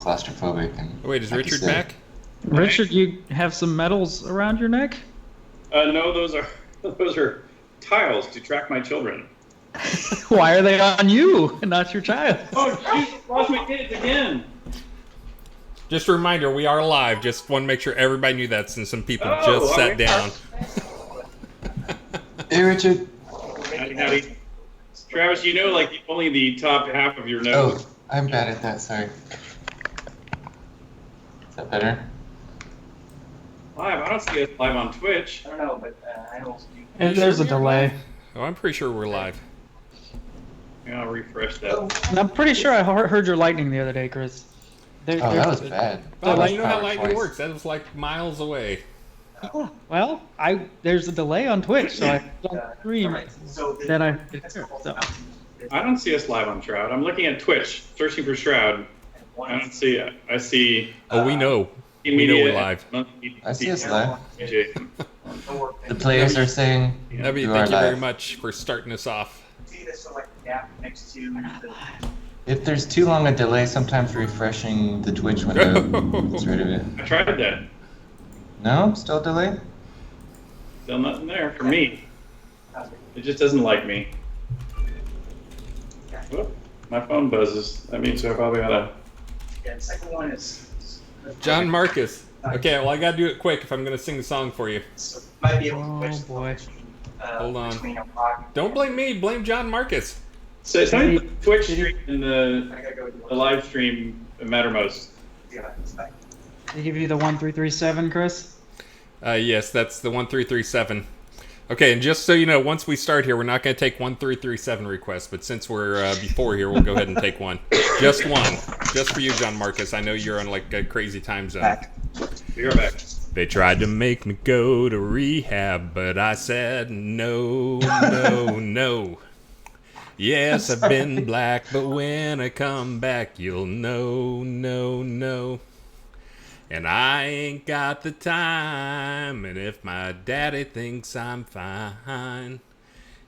claustrophobic. And wait, is Richard back? Richard, you have some medals around your neck? No, those are tiles to track my children. Why are they on you and not your child? Oh, jeez, lost my kids again. Just a reminder, we are live. Just want to make sure everybody knew that since some people just sat down. Hey, Richard. Howdy. Travis, you know, like only the top half of your nose. Oh, I'm bad at that. Sorry. Is that better? Live? I don't see us live on Twitch. I don't know, but I don't. And there's a delay. Oh, I'm pretty sure we're live. Yeah, I'll refresh that. And I'm pretty sure I heard your lightning the other day, Chris. Oh, that was bad. Oh, you know how lightning works. That was like miles away. Oh, well, there's a delay on Twitch, so I don't stream. Then I don't see us live on Shroud. I'm looking at Twitch, searching for Shroud. I don't see it. I see. Oh, we know. We know we're live. I see us live. The players are saying Abby, thank you very much for starting us off. If there's too long a delay, sometimes refreshing the Twitch window gets rid of it. I tried that. No? Still a delay? Still nothing there for me. It just doesn't like me. Whoop, my phone buzzes. That means I probably ought to. Yeah, the second one is. John Marcus. Okay, well, I gotta do it quick if I'm gonna sing the song for you. So might be able to Oh boy. Hold on. Don't blame me, blame John Marcus. So tell me the Twitch stream and the live stream matter most. They give you the 1337, Chris? Yes, that's the 1337. Okay, and just so you know, once we start here, we're not going to take 1337 requests, but since we're before here, we'll go ahead and take one. Just one. Just for you, John Marcus. I know you're on like a crazy time zone. You're back. They tried to make me go to rehab, but I said no, no, no. Yes, I've been black, but when I come back, you'll know, no, no. And I ain't got the time, and if my daddy thinks I'm fine,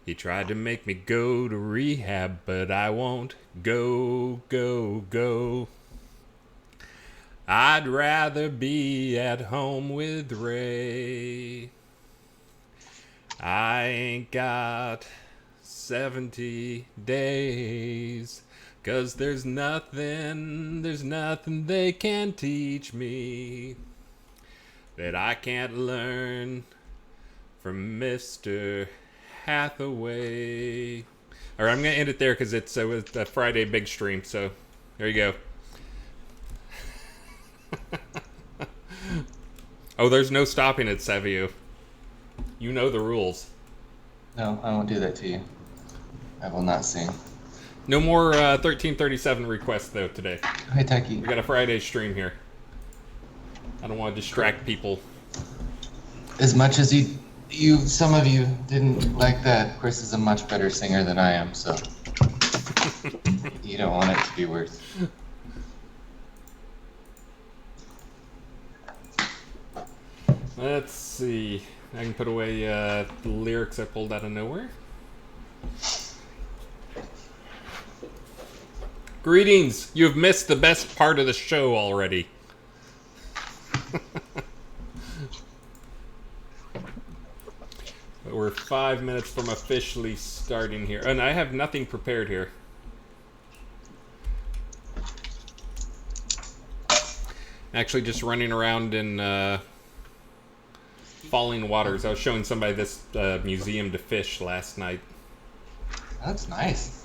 he tried to make me go to rehab, but I won't go, go, go. I'd rather be at home with Ray. I ain't got 70 days, 'cause there's nothing they can teach me that I can't learn from Mr. Hathaway. All right, I'm going to end it there because it's a Friday big stream, so there you go. Oh, there's no stopping it, Savio. You know the rules. No, I won't do that to you. I will not sing. No more 1337 requests, though, today. Hi, Taki. We got a Friday stream here. I don't want to distract people. As much as some of you didn't like that, Chris is a much better singer than I am, so you don't want it to be worse. Let's see. I can put away the lyrics I pulled out of nowhere. Greetings! You have missed the best part of the show already. But we're 5 minutes from officially starting here. And I have nothing prepared here. Actually just running around in Falling Waters. I was showing somebody this museum to fish last night. That's nice.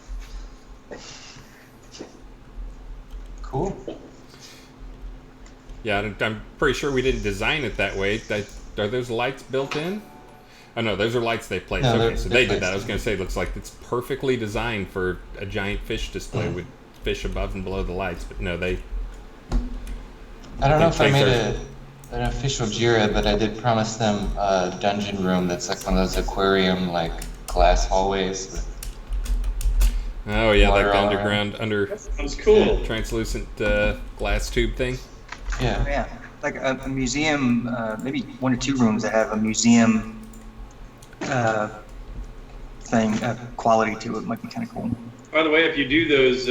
Cool. Yeah, I'm pretty sure we didn't design it that way. Are those lights built in? Oh no, those are lights they placed. No, okay, so they did that. I was placed. going to say, it looks like it's perfectly designed for a giant fish display with fish above and below the lights. But no, they... I don't know if I made Thanks, an official JIRA, but I did promise them a dungeon room that's like one of those aquarium, like, glass hallways. With Oh yeah, like water the all underground, Sounds cool. translucent glass tube thing. Yeah. Yeah, like a museum, maybe 1 or 2 rooms that have a museum thing, quality to it might be kind of cool. By the way, if you do those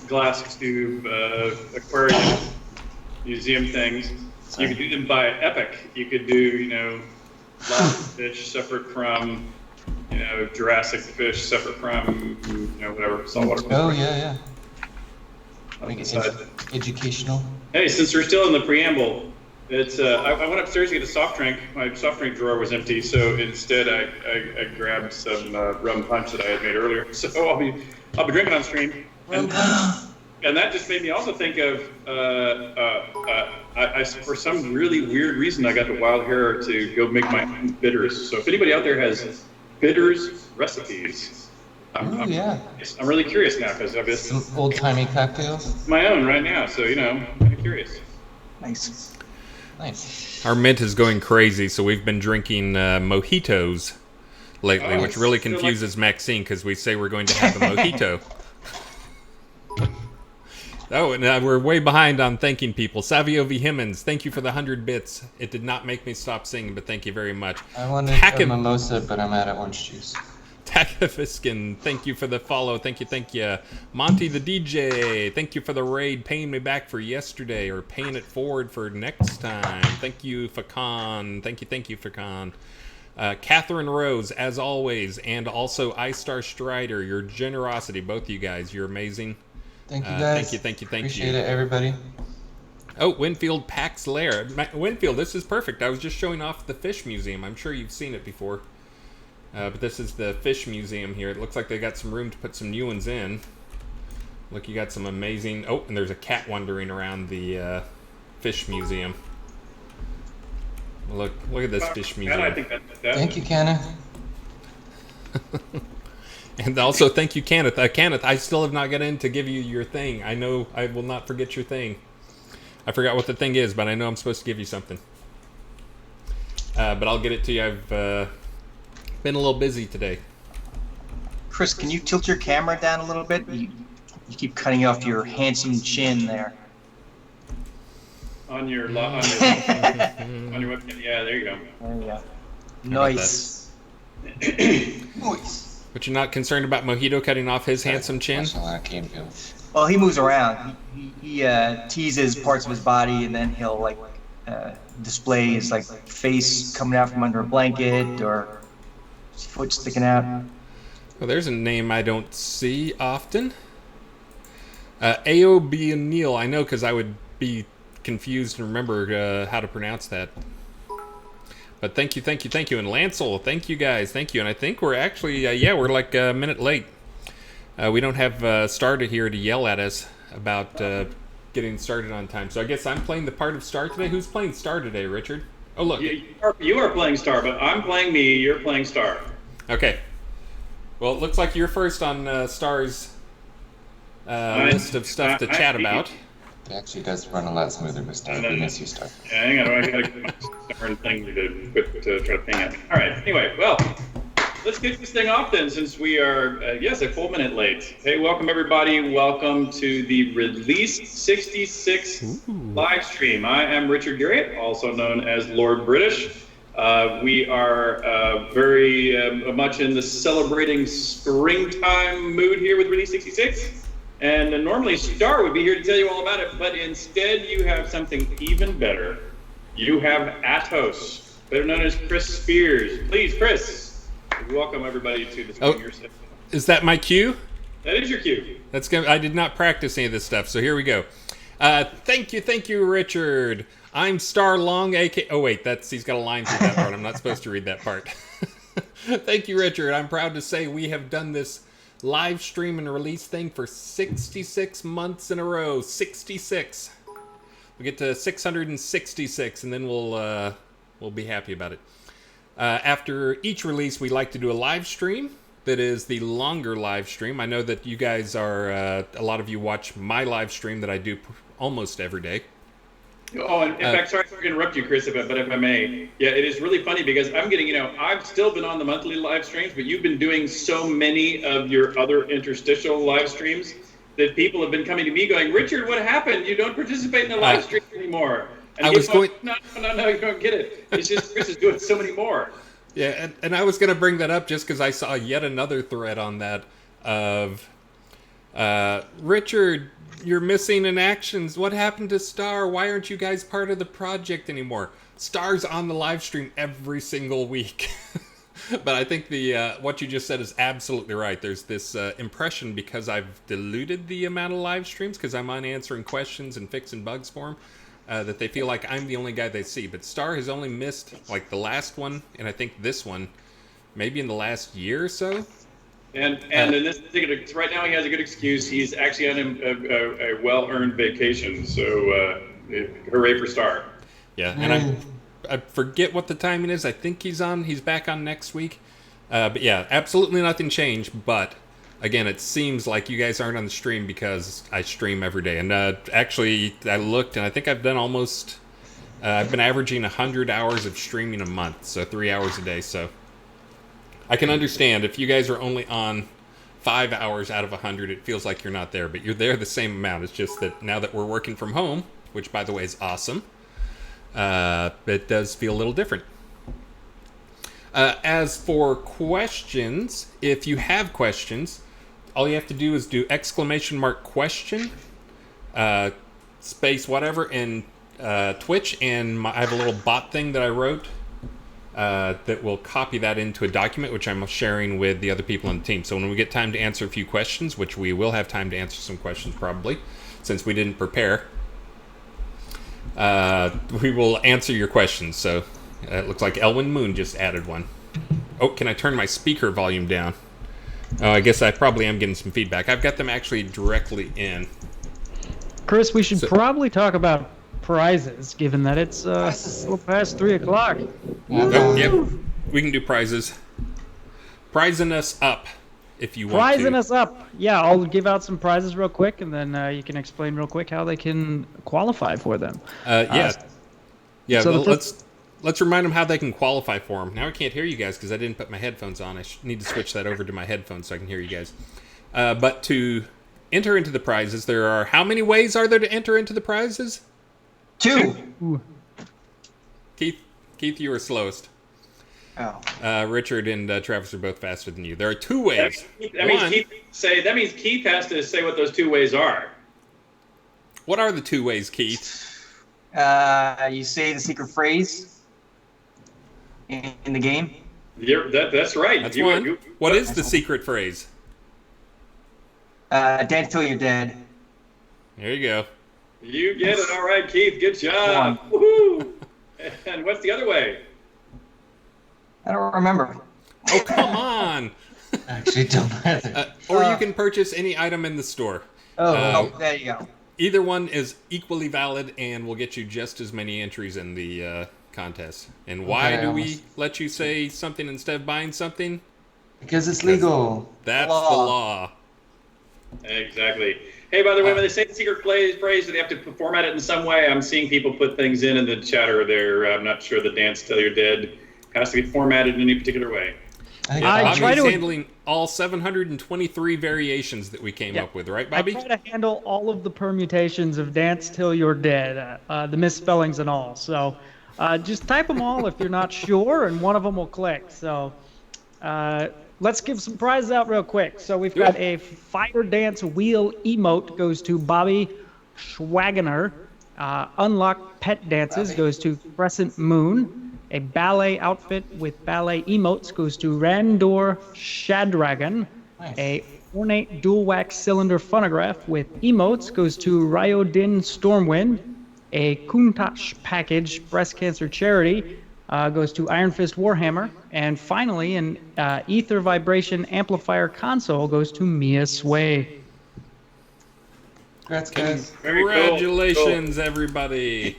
glass tube aquarium museum things. You could do them by epoch. You could do, fish separate from, Jurassic fish separate from, whatever, saltwater fish. Oh, yeah. On Make the it side. educational. Hey, since we're still in the preamble, it's I went upstairs to get a soft drink. My soft drink drawer was empty, so instead I grabbed some rum punch that I had made earlier. So I'll be drinking on stream. And that just made me also think of I for some really weird reason I got the wild hair to go make my own bitters. So if anybody out there has bitters recipes, I'm really curious now because I've Some old-timey cocktails. my own right now. So I'm kind of curious. Nice. Nice. Our mint is going crazy, so we've been drinking mojitos lately, Oh, which really still like- confuses Maxine because we say we're going to have a mojito. Oh, and we're way behind on thanking people. Savio V. Himmons, thank you for the 100 bits. It did not make me stop singing, but thank you very much. I wanted a mimosa, but I'm out of orange juice. Takafiskin, thank you for the follow. Thank you. Monty the DJ, thank you for the raid, paying me back for yesterday or paying it forward for next time. Thank you, Fakan. Thank you, Fakan. Catherine Rose, as always, and also iStar Strider, your generosity, both of you guys, you're amazing. Thank you, guys. Thank you. Appreciate it, everybody. Oh, Winfield Pax Lair. Winfield, this is perfect. I was just showing off the fish museum. I'm sure you've seen it before. But this is the fish museum here. It looks like they got some room to put some new ones in. Look, you got some amazing... Oh, and there's a cat wandering around the fish museum. Look at this fish museum. I think that Thank you, Kenna. And also, thank you, Kenneth. Kenneth, I still have not got in to give you your thing. I know I will not forget your thing. I forgot what the thing is, but I know I'm supposed to give you something. But I'll get it to you. I've been a little busy today. Chris, can you tilt your camera down a little bit? You keep cutting off your handsome chin there. on your webcam. Yeah, there you go. There you go. How about Nice. Nice. But you're not concerned about Mojito cutting off his handsome chin? Watching a lot of Cane Go. Well, he moves around. He teases parts of his body, and then he'll display his face coming out from under a blanket or his foot sticking out. Well, there's a name I don't see often. AOB Neil, I know because I would be confused and remember how to pronounce that. But thank you. And Lancel, thank you guys, thank you. And I think we're actually, we're like a minute late. We don't have Star here to yell at us about getting started on time. So I guess I'm playing the part of Star today. Who's playing Star today, Richard? Oh, look. You are playing Star, but I'm playing me. You're playing Star. Okay. Well, it looks like you're first on Star's list of stuff to chat about. It actually does run a lot smoother with Star. We miss you, Star. Yeah, hang on. I gotta get my darn thing to try to ping at me. All right. Anyway, well, let's kick this thing off then, since we are, a full minute late. Hey, welcome everybody. Welcome to the Release 66 live stream. I am Richard Garriott, also known as Lord British. We are very much in the celebrating springtime mood here with Release 66. And normally Star would be here to tell you all about it, but instead you have something even better. You have Atos, better known as Chris Spears. Please, Chris, welcome everybody to this your session. Is that my cue? That is your cue. That's good. I did not practice any of this stuff, so here we go. Thank you, Richard. I'm Star Long, aka... Oh, wait, he's got a line through that part. I'm not supposed to read that part. Thank you, Richard. I'm proud to say we have done this live stream and release thing for 66 months in a row. 66. We get to 666, and then we'll be happy about it. After each release, we like to do a live stream. That is the longer live stream. I know that you guys are, a lot of you watch my live stream that I do almost every day. Oh, and in fact, sorry to interrupt you, Chris, but if I may, yeah, it is really funny because I'm getting, I've still been on the monthly live streams, but you've been doing so many of your other interstitial live streams that people have been coming to me going, Richard, what happened? You don't participate in the live stream anymore. And no, you don't get it. It's just Chris is doing so many more. Yeah, and I was going to bring that up just because I saw yet another thread on that of, Richard, You're missing in actions. What happened to Star? Why aren't you guys part of the project anymore? Star's on the live stream every single week. But I think the what you just said is absolutely right. There's this impression, because I've diluted the amount of live streams, because I'm on answering questions and fixing bugs for them, that they feel like I'm the only guy they see. But Star has only missed, like, the last one, and I think this one, maybe in the last year or so. And in this particular, right now he has a good excuse. He's actually on a well-earned vacation, so hooray for Star. Yeah, and I forget what the timing is. I think he's back on next week. But yeah, absolutely nothing changed. But again, it seems like you guys aren't on the stream because I stream every day. And actually, I looked, and I think I've done almost, I've been averaging 100 hours of streaming a month, so 3 hours a day. So I can understand if you guys are only on 5 hours out of 100, it feels like you're not there. But you're there the same amount. It's just that now that we're working from home, which, by the way, is awesome, it does feel a little different. As for questions, if you have questions, all you have to do is do !question, space whatever, in Twitch, and I have a little bot thing that I wrote that will copy that into a document, which I'm sharing with the other people on the team. So when we get time to answer a few questions, which we will have time to answer some questions probably, since we didn't prepare, we will answer your questions. So it looks like Elwin Moon just added one. Oh, can I turn my speaker volume down? Oh, I guess I probably am getting some feedback. I've got them actually directly in. Chris, we should probably talk about prizes, given that it's a little past 3 o'clock. Oh, yep, we can do prizes. Prizing us up, if you want Prizing to. us up. Yeah, I'll give out some prizes real quick, and then you can explain real quick how they can qualify for them. Yeah. Yeah, so well, let's remind them how they can qualify for them. Now I can't hear you guys because I didn't put my headphones on. I need to switch that over to my headphones so I can hear you guys. But to enter into the prizes, there are... How many ways are there to enter into the prizes? 2. Ooh. Keith, you were slowest. Oh. Richard and Travis are both faster than you. There are 2 ways. That means Keith has to say what those 2 ways are. What are the 2 ways, Keith? You say the secret phrase in the game. That's right. That's one. What is the secret phrase? Dance till you're dead. There you go. You get it. All right, Keith. Good job. Woohoo! And what's the other way? I don't remember. Oh, come on. Actually, don't either. Or you can purchase any item in the store. There you go. Either one is equally valid and will get you just as many entries in the contest. And why do we let you say something instead of buying something? Because it's legal. That's the law. Exactly. Hey, by the way, when they say the secret phrase, do they have to format it in some way? I'm seeing people put things in the chatter there. I'm not sure the dance till you're dead has to be formatted in any particular way. Bobby's handling all 723 variations that we came up with, right, Bobby? I try to handle all of the permutations of dance till you're dead, the misspellings and all. So just type them all if you're not sure, and one of them will click. So let's give some prizes out real quick. So we've got a fire dance wheel emote goes to Bobby Schwagener. Unlock pet dances goes to Crescent Moon. A ballet outfit with ballet emotes goes to Randor Shadragon. Nice. A ornate dual wax cylinder phonograph with emotes goes to Ryodin Stormwind. A Countach package breast cancer charity goes to Iron Fist Warhammer. And finally, an ether vibration amplifier console goes to Mia Sway. Congrats, guys. Congratulations, everybody.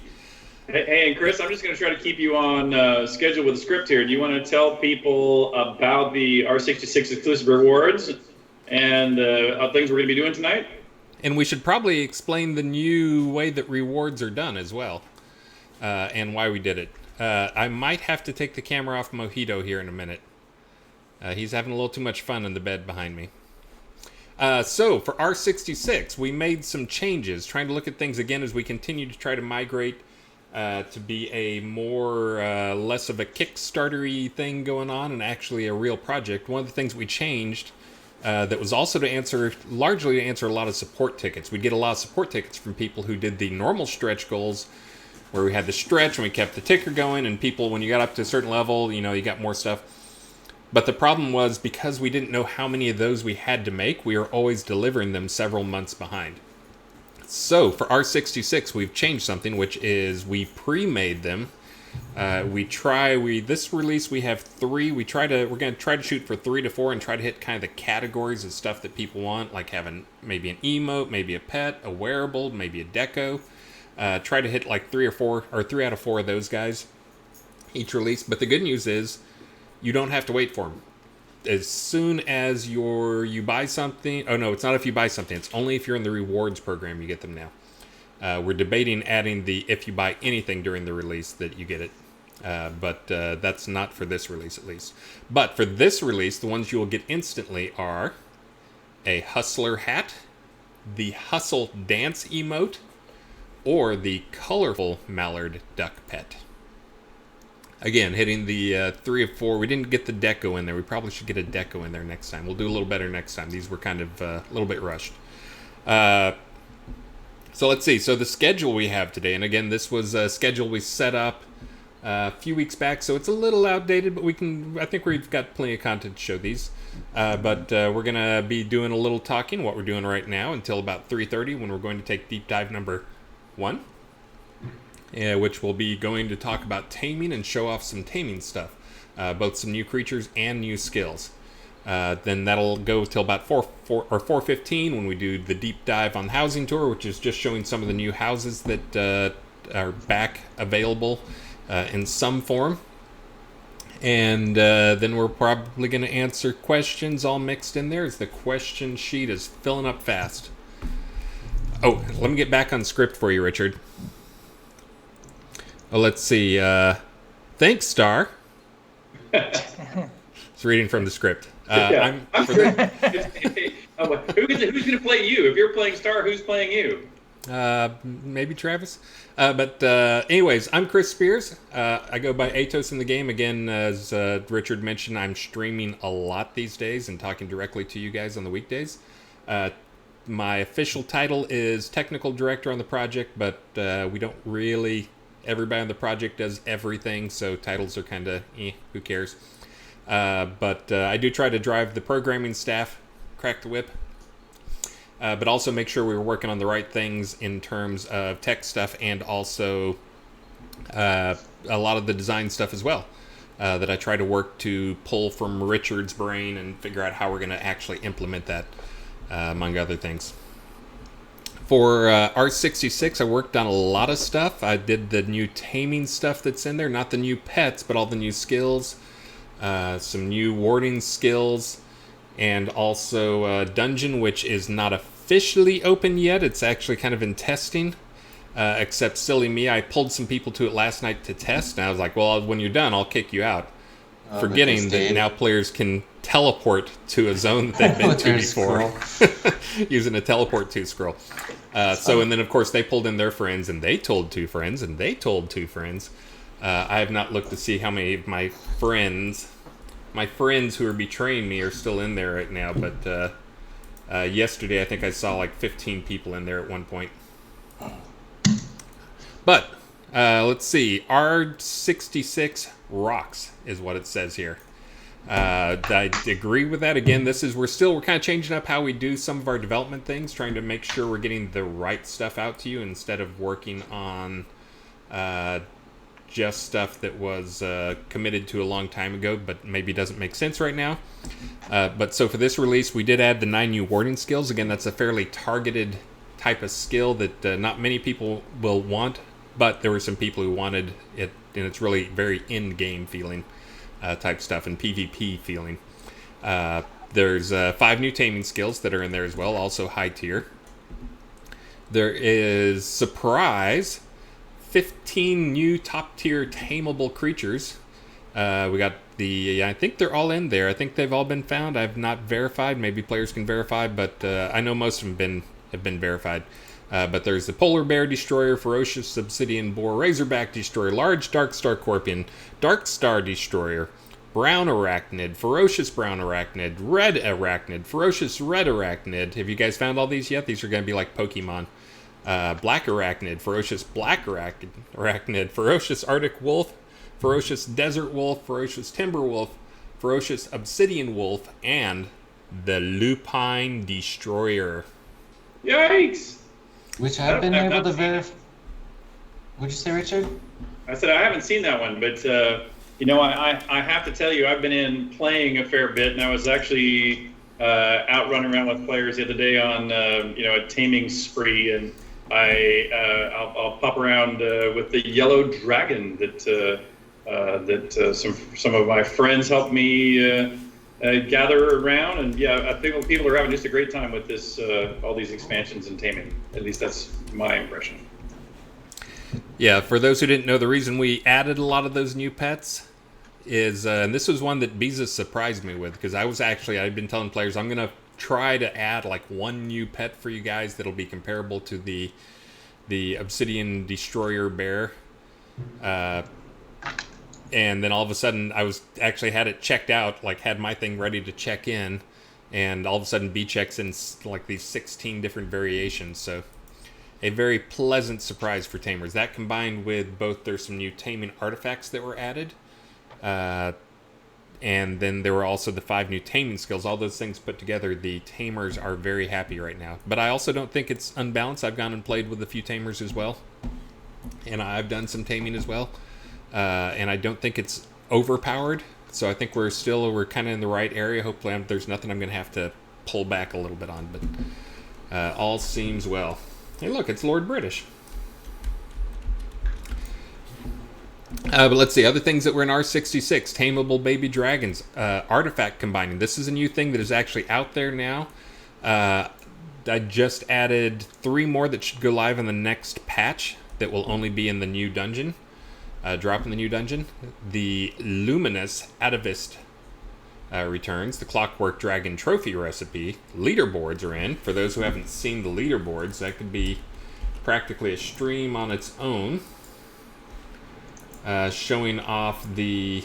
Hey, and Chris, I'm just going to try to keep you on schedule with the script here. Do you want to tell people about the R66 exclusive rewards and things we're going to be doing tonight? And we should probably explain the new way that rewards are done as well, and why we did it. I might have to take the camera off Mojito here in a minute. He's having a little too much fun in the bed behind me. So, for R66, we made some changes, trying to look at things again as we continue to try to migrate to be a more, less of a Kickstarter-y thing going on and actually a real project. One of the things we changed that was also largely to answer a lot of support tickets. We'd get a lot of support tickets from people who did the normal stretch goals, where we had the stretch and we kept the ticker going, and people, when you got up to a certain level, you got more stuff. But the problem was, because we didn't know how many of those we had to make, we were always delivering them several months behind. So for R66, we've changed something, which is we pre-made them. This release we have 3. We're going to try to shoot for 3 to 4 and try to hit kind of the categories of stuff that people want, like having maybe an emote, maybe a pet, a wearable, maybe a deco. Try to hit like 3 out of 4 of those guys each release. But the good news is you don't have to wait for them. As soon as you buy something, oh no, it's not if you buy something, it's only if you're in the rewards program you get them now. We're debating adding the if you buy anything during the release that you get it. But that's not for this release, at least. But for this release, the ones you will get instantly are a Hustler hat, the Hustle Dance emote, or the colorful Mallard duck pet. Again, hitting the 3 of 4. We didn't get the deco in there. We probably should get a deco in there next time. We'll do a little better next time. These were kind of a little bit rushed. So let's see. So the schedule we have today, and again, this was a schedule we set up a few weeks back, so it's a little outdated, but I think we've got plenty of content to show these. But we're going to be doing a little talking, what we're doing right now, until about 3:30, when we're going to take deep dive number 1. Which will be going to talk about taming and show off some taming stuff, both some new creatures and new skills. Then that'll go till about 4:15 when we do the deep dive on housing tour, which is just showing some of the new houses that are back available in some form. And then we're probably going to answer questions all mixed in there, as the question sheet is filling up fast. Oh, let me get back on script for you, Richard. Oh, let's see. Thanks, Star. It's reading from the script. I'm sure. Who's going to play you? If you're playing Star, who's playing you? Maybe Travis. But anyways, I'm Chris Spears. I go by Atos in the game. Again, as Richard mentioned, I'm streaming a lot these days and talking directly to you guys on the weekdays. My official title is Technical Director on the project, but we don't really... Everybody on the project does everything, so titles are kind of, who cares? But I do try to drive the programming staff, crack the whip, but also make sure we were working on the right things in terms of tech stuff, and also a lot of the design stuff as well, that I try to work to pull from Richard's brain and figure out how we're going to actually implement that, among other things. For R66, I worked on a lot of stuff. I did the new taming stuff that's in there, not the new pets, but all the new skills, some new warding skills, and also Dungeon, which is not officially open yet. It's actually kind of in testing, except silly me, I pulled some people to it last night to test, and I was like, well, when you're done, I'll kick you out. Forgetting that now players can teleport to a zone that they've been to before using a teleport to scroll. And then of course they pulled in their friends, and they told 2 friends, and they told 2 friends. I have not looked to see how many of my friends who are betraying me are still in there right now, but yesterday I think I saw like 15 people in there at one point. But let's see, R66 rocks is what it says here. I agree with that. Again, we're kind of changing up how we do some of our development things, trying to make sure we're getting the right stuff out to you instead of working on just stuff that was committed to a long time ago, but maybe doesn't make sense right now. But so for this release, we did add the 9 new warding skills. Again, that's a fairly targeted type of skill that not many people will want, but there were some people who wanted it, and it's really very in-game feeling type stuff and PvP feeling. There's 5 new taming skills that are in there as well, also high tier. There is, surprise, 15 new top tier tameable creatures. We got I think they're all in there. I think they've all been found. I've not verified. Maybe players can verify, but I know most of them have been verified. But there's the Polar Bear Destroyer, Ferocious Obsidian Boar, Razorback Destroyer, Large Dark Star Scorpion, Dark Star Destroyer, brown arachnid, ferocious brown arachnid, red arachnid, ferocious red arachnid. Have you guys found all these yet? These are going to be like Pokemon. Black arachnid, ferocious black arachnid, ferocious arctic wolf, ferocious desert wolf, ferocious timber wolf, ferocious obsidian wolf, and the lupine destroyer. Yikes! Which I've been able to verify. What'd you say, Richard? I said I haven't seen that one, but you know, I have to tell you, I've been in playing a fair bit, and I was actually out running around with players the other day on you know, a taming spree, and I'll pop around with the yellow dragon that some of my friends helped me gather around, and yeah, I think people are having just a great time with this all these expansions and taming. At least that's my impression. Yeah, for those who didn't know, the reason we added a lot of those new pets is, and this was one that Beezus surprised me with, because I'd been telling players I'm going to try to add like one new pet for you guys that'll be comparable to the Obsidian Destroyer Bear. And then all of a sudden I had it checked out, like had my thing ready to check in, and all of a sudden B checks in like these 16 different variations. So a very pleasant surprise for tamers. That combined with both, there's some new taming artifacts that were added, and then there were also the 5 new taming skills. All those things put together, the tamers are very happy right now. But I also don't think it's unbalanced. I've gone and played with a few tamers as well, and I've done some taming as well, and I don't think it's overpowered. So I think we're kind of in the right area. Hopefully there's nothing I'm going to have to pull back a little bit on, but all seems well. Hey, look, it's Lord British. But let's see, other things that were in R66, tameable baby dragons, artifact combining. This is a new thing that is actually out there now. I just added 3 more that should go live in the next patch that will only be in the new dungeon, drop in the new dungeon. The Luminous Atavist returns. The Clockwork Dragon Trophy recipe. Leaderboards are in. For those who haven't seen the leaderboards, that could be practically a stream on its own. Showing off the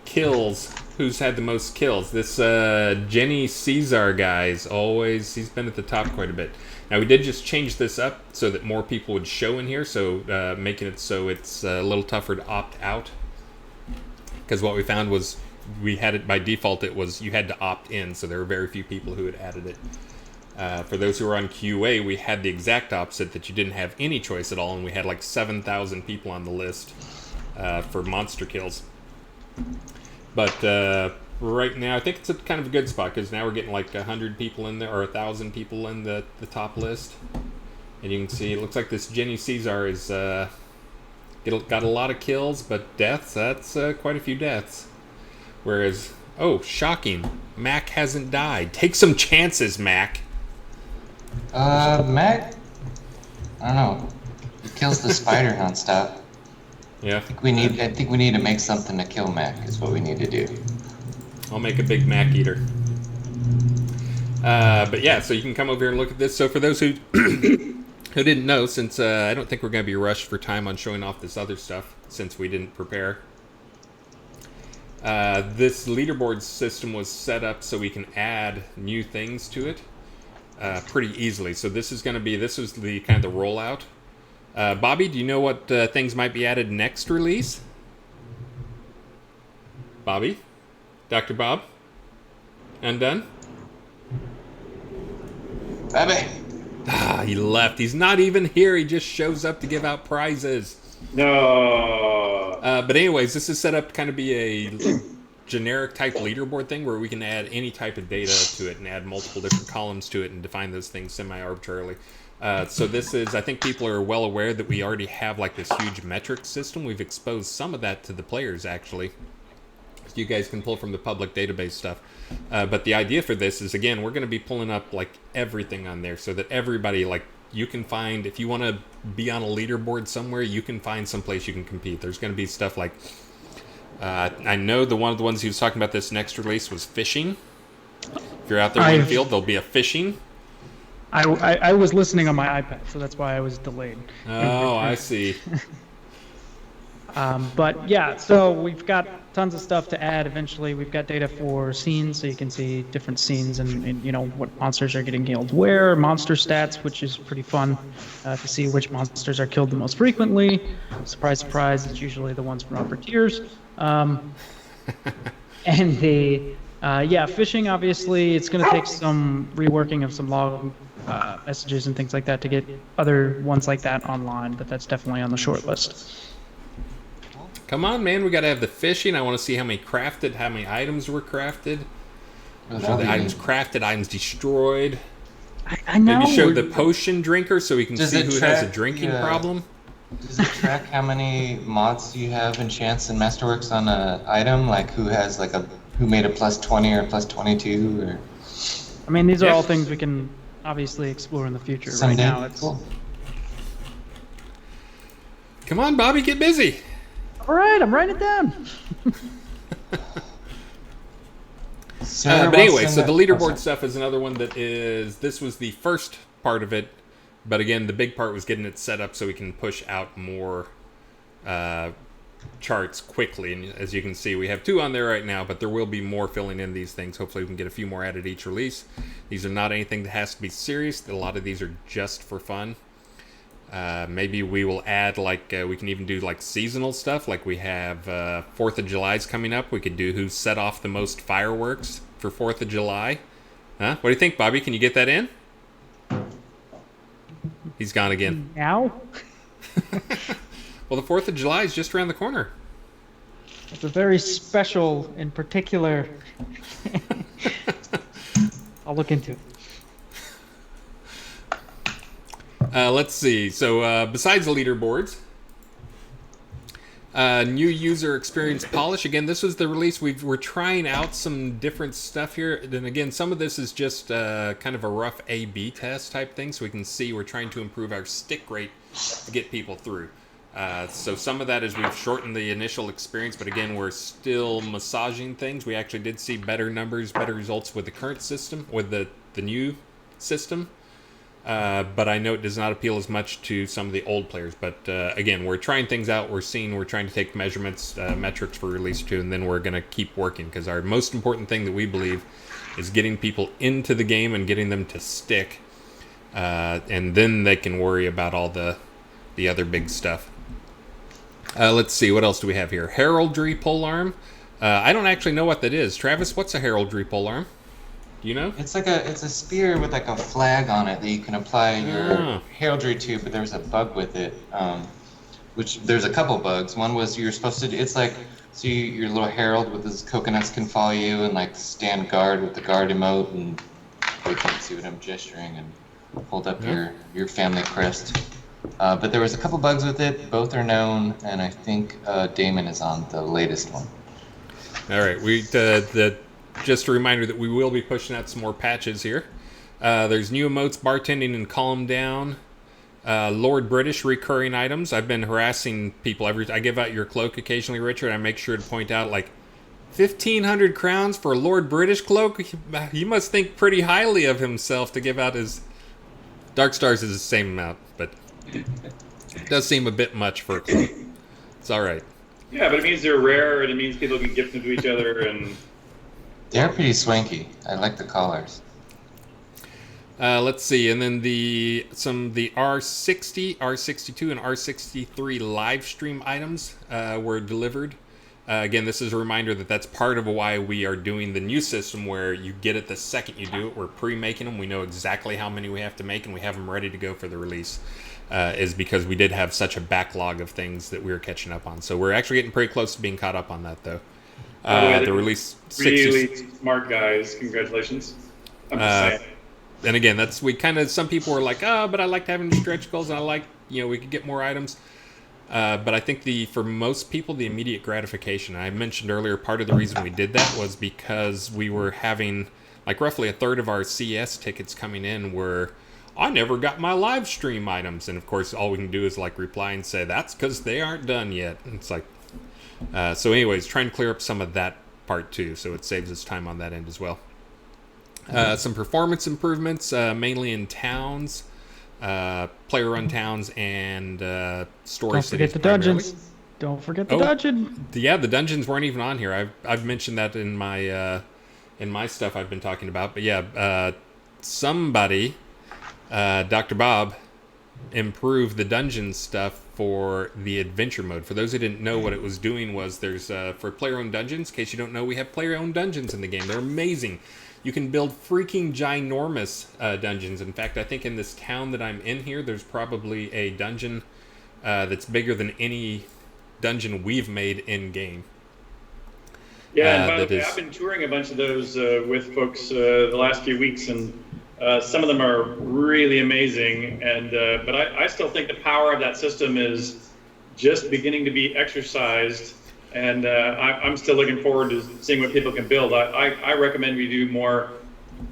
kills. Who's had the most kills? This Jenny Caesar guy's he's been at the top quite a bit. Now we did just change this up so that more people would show in here, so making it so it's a little tougher to opt out. Because what we found was we had it by default, you had to opt in, so there were very few people who had added it. For those who were on QA, we had the exact opposite, that you didn't have any choice at all, and we had like 7,000 people on the list for monster kills. But right now, I think it's a kind of a good spot, because now we're getting like 100 people in there, or 1,000 people in the top list. And you can see, it looks like this Jenny Caesar is got a lot of kills, but deaths, that's quite a few deaths. Whereas, oh, shocking, Mac hasn't died. Take some chances, Mac. Mac? I don't know. He kills the spider nonstop. Yeah. I think we need to make something to kill Mac, is what we need to do. I'll make a big Mac eater. But yeah, so you can come over here and look at this. So for those who who didn't know, since I don't think we're going to be rushed for time on showing off this other stuff, since we didn't prepare. This leaderboard system was set up so we can add new things to it pretty easily. So this was the kind of the rollout. Bobby, do you know what things might be added next release? Bobby? Dr. Bob? Undone? Bobby! Ah, he left. He's not even here. He just shows up to give out prizes. No. But anyways, this is set up to kind of be a generic type leaderboard thing where we can add any type of data to it and add multiple different columns to it and define those things semi-arbitrarily. So this is, I think people are well aware that we already have like this huge metric system. We've exposed some of that to the players, actually. So you guys can pull from the public database stuff. But the idea for this is, again, we're going to be pulling up like everything on there so that everybody, like, you can find, if you want to be on a leaderboard somewhere, you can find someplace you can compete. There's going to be stuff like, I know one of the ones he was talking about this next release was fishing. If you're out there in the field, there'll be a fishing. I was listening on my iPad, so that's why I was delayed. Oh, I see. But yeah, so we've got tons of stuff to add. Eventually, we've got data for scenes, so you can see different scenes and you know what monsters are getting killed where. Monster stats, which is pretty fun to see which monsters are killed the most frequently. Surprise, surprise! It's usually the ones from upper tiers. And yeah, fishing, obviously, it's going to take some reworking of some log messages and things like that to get other ones like that online, but that's definitely on the short list. Come on, man. We got to have the fishing. I want to see how many items were crafted. Show the items crafted, items destroyed. I know. Maybe show the potion drinker so we can see who has a drinking problem. Does it track how many mods you have in Chance and Masterworks on an item? Like who has like who made a plus 20 or plus 22 or? I mean, these are all things we can obviously explore in the future. Someday. Right now, it's Cool. Come on, Bobby, get busy. all right. I'm writing it down. But anyway, so the leaderboard stuff is another one that is. This was the first part of it, but again, the big part was getting it set up so we can push out more charts quickly. And as you can see, we have 2 on there right now, but there will be more filling in these things. Hopefully, we can get a few more added each release. These are not anything that has to be serious. A lot of these are just for fun. Maybe we will add we can even do like seasonal stuff. Like we have 4th of July's coming up. We could do who set off the most fireworks for 4th of July. Huh? What do you think, Bobby? Can you get that in? He's gone again. Now? Well, the 4th of July is just around the corner. It's a very special and particular. I'll look into it. Let's see. So besides the leaderboards, new user experience polish. Again, this was the release. We're trying out some different stuff here. And again, some of this is just kind of a rough A/B test type thing, so we can see we're trying to improve our stick rate to get people through. So some of that is we've shortened the initial experience, but again, we're still massaging things. We actually did see better numbers, better results with the current system, with the new system. But I know it does not appeal as much to some of the old players. But again, we're trying things out. We're trying to take measurements, metrics for release 2, and then we're going to keep working because our most important thing that we believe is getting people into the game and getting them to stick. And then they can worry about all the other big stuff. Let's see, what else do we have here? Heraldry polearm. I don't actually know what that is. Travis, what's a heraldry polearm? Do you know? It's a spear with like a flag on it that you can apply your heraldry to, but there's a bug with it. Which there's a couple bugs. One was you're supposed to. It's like so your little herald with his coconuts can follow you and like stand guard with the guard emote, and you can see what I'm gesturing and hold up your family crest. But there was a couple bugs with it. Both are known, and I think Damon is on the latest one. All right, just a reminder that we will be pushing out some more patches here. There's new emotes, bartending, and calm down. Lord British recurring items. I've been harassing people I give out your cloak occasionally, Richard. I make sure to point out 1,500 crowns for a Lord British cloak. He must think pretty highly of himself to give out his. Dark Stars is the same amount, but it does seem a bit much for a cloak. It's all right. Yeah, but it means they're rare, and it means people can gift them to each other, and. They're pretty swanky. I like the collars. Let's see, and then the R60, R62, and R63 live stream items were delivered. Again, this is a reminder that that's part of why we are doing the new system where you get it the second you do it. We're pre-making them. We know exactly how many we have to make, and we have them ready to go for the release. Is because we did have such a backlog of things that we were catching up on. So we're actually getting pretty close to being caught up on that, though. The release 60. Really smart guys. Congratulations. I'm just saying. And again, some people were like, but I liked having the stretch goals, and I like, we could get more items. But I think for most people, the immediate gratification, I mentioned earlier, part of the reason we did that was because we were having, roughly a third of our CS tickets coming in were, I never got my live stream items. And of course, all we can do is reply and say, that's because they aren't done yet. And it's so anyways, trying to clear up some of that part too, so it saves us time on that end as well. Some performance improvements, mainly in towns, player-run towns, and story Don't cities. forget the dungeons. Don't forget the dungeon. Yeah, the dungeons weren't even on here. I've mentioned that in my stuff I've been talking about. But yeah, somebody, Dr. Bob, improved the dungeon stuff for the adventure mode. For those who didn't know, what it was doing was there's for player-owned dungeons. In case you don't know, we have player-owned dungeons in the game. They're amazing. You can build freaking ginormous dungeons. In fact, I think in this town that I'm in here, there's probably a dungeon that's bigger than any dungeon we've made in game. Yeah, and by the way, I've been touring a bunch of those with folks the last few weeks, and some of them are really amazing. And but I still think the power of that system is just beginning to be exercised, and I'm still looking forward to seeing what people can build. I recommend we do more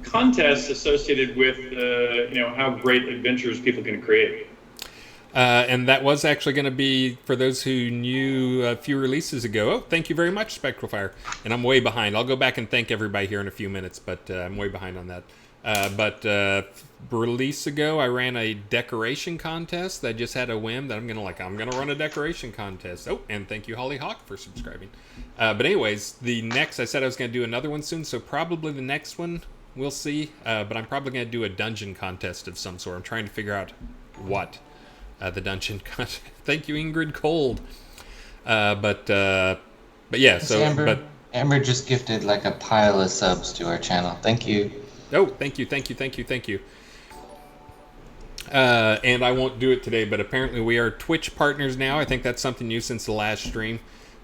contests associated with how great adventures people can create. And that was actually going to be, for those who knew a few releases ago. Oh, thank you very much, Spectral Fire. And I'm way behind. I'll go back and thank everybody here in a few minutes, but I'm way behind on that. But release ago, I ran a decoration contest. I just had a whim that I'm gonna run a decoration contest. Oh, and thank you, Holly Hawk, for subscribing. But anyways, I said I was gonna do another one soon, so probably the next one we'll see. But I'm probably gonna do a dungeon contest of some sort. I'm trying to figure out what. The dungeon contest. Thank you, Ingrid Cold. But yeah, so Amber just gifted like a pile of subs to our channel. Thank you. Oh, thank you. And I won't do it today, but apparently we are Twitch partners now. I think that's something new since the last stream,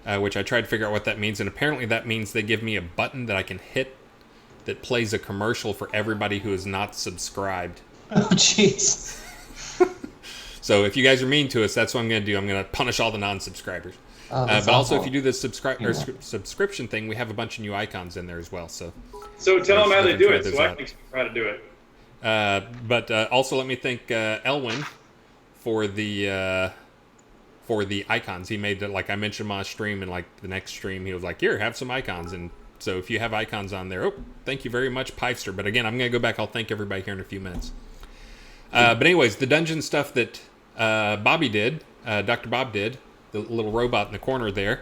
which I tried to figure out what that means. And apparently that means they give me a button that I can hit that plays a commercial for everybody who is not subscribed. Oh, jeez. So if you guys are mean to us, that's what I'm going to do. I'm going to punish all the non-subscribers. Oh, but also, if you do the subscription thing, we have a bunch of new icons in there as well. So tell them how they do it, so I can try to do it. But also, let me thank Elwin for the icons. He made, like I mentioned on stream, and like the next stream, he was like, "Here, have some icons." And so if you have icons on there, thank you very much, Pipester. But again, I'm going to go back. I'll thank everybody here in a few minutes. But anyways, the dungeon stuff that Bobby did, Dr. Bob did, the little robot in the corner there,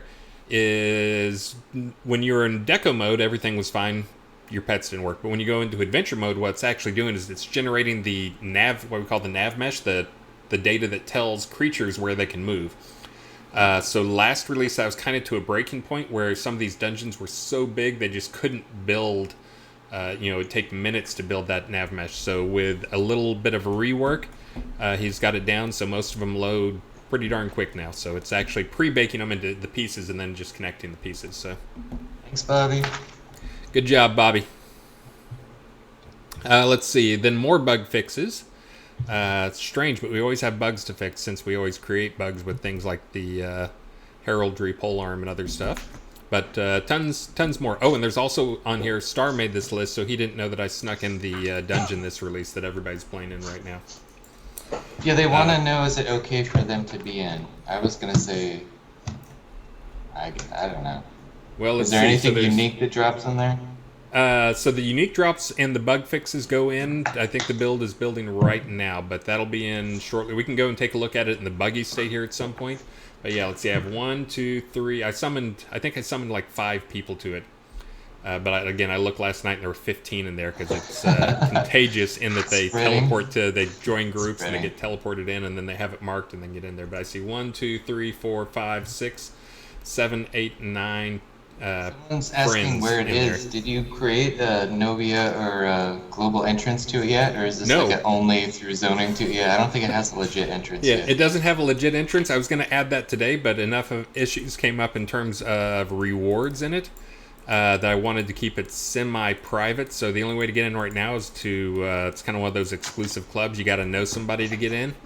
is when you're in deco mode, everything was fine. Your pets didn't work. But when you go into adventure mode, what it's actually doing is it's generating the nav, what we call the nav mesh, the data that tells creatures where they can move. So last release, I was kind of to a breaking point where some of these dungeons were so big they just couldn't build. It'd take minutes to build that nav mesh. So with a little bit of a rework, he's got it down so most of them load pretty darn quick now. So it's actually pre-baking them into the pieces and then just connecting the pieces. So thanks, Bobby. Good job, Bobby. Let's see. Then more bug fixes. It's strange, but we always have bugs to fix since we always create bugs with things like the heraldry polearm and other stuff. But tons more. Oh, and there's also on here, Star made this list, so he didn't know that I snuck in the dungeon this release that everybody's playing in right now. Yeah, they want to know, is it okay for them to be in? I was going to say, I don't know. Well, is there anything unique that drops in there? So the unique drops and the bug fixes go in. I think the build is building right now, but that'll be in shortly. We can go and take a look at it in the buggy state here at some point. But yeah, let's see. I have 1, 2, 3. I think I summoned like 5 people to it. But I looked last night and there were 15 in there because it's contagious in that they they join groups and they get teleported in and then they have it marked and then get in there. But I see 1, 2, 3, 4, 5, 6, 7, 8, 9. Someone's asking where it is. Did you create a Novia or a global entrance to it yet, or is this like only through zoning to? Yeah, I don't think it has a legit entrance yet. It doesn't have a legit entrance. I was going to add that today, but enough of issues came up in terms of rewards in it that I wanted to keep it semi-private. So the only way to get in right now is to it's kind of one of those exclusive clubs. You got to know somebody to get in.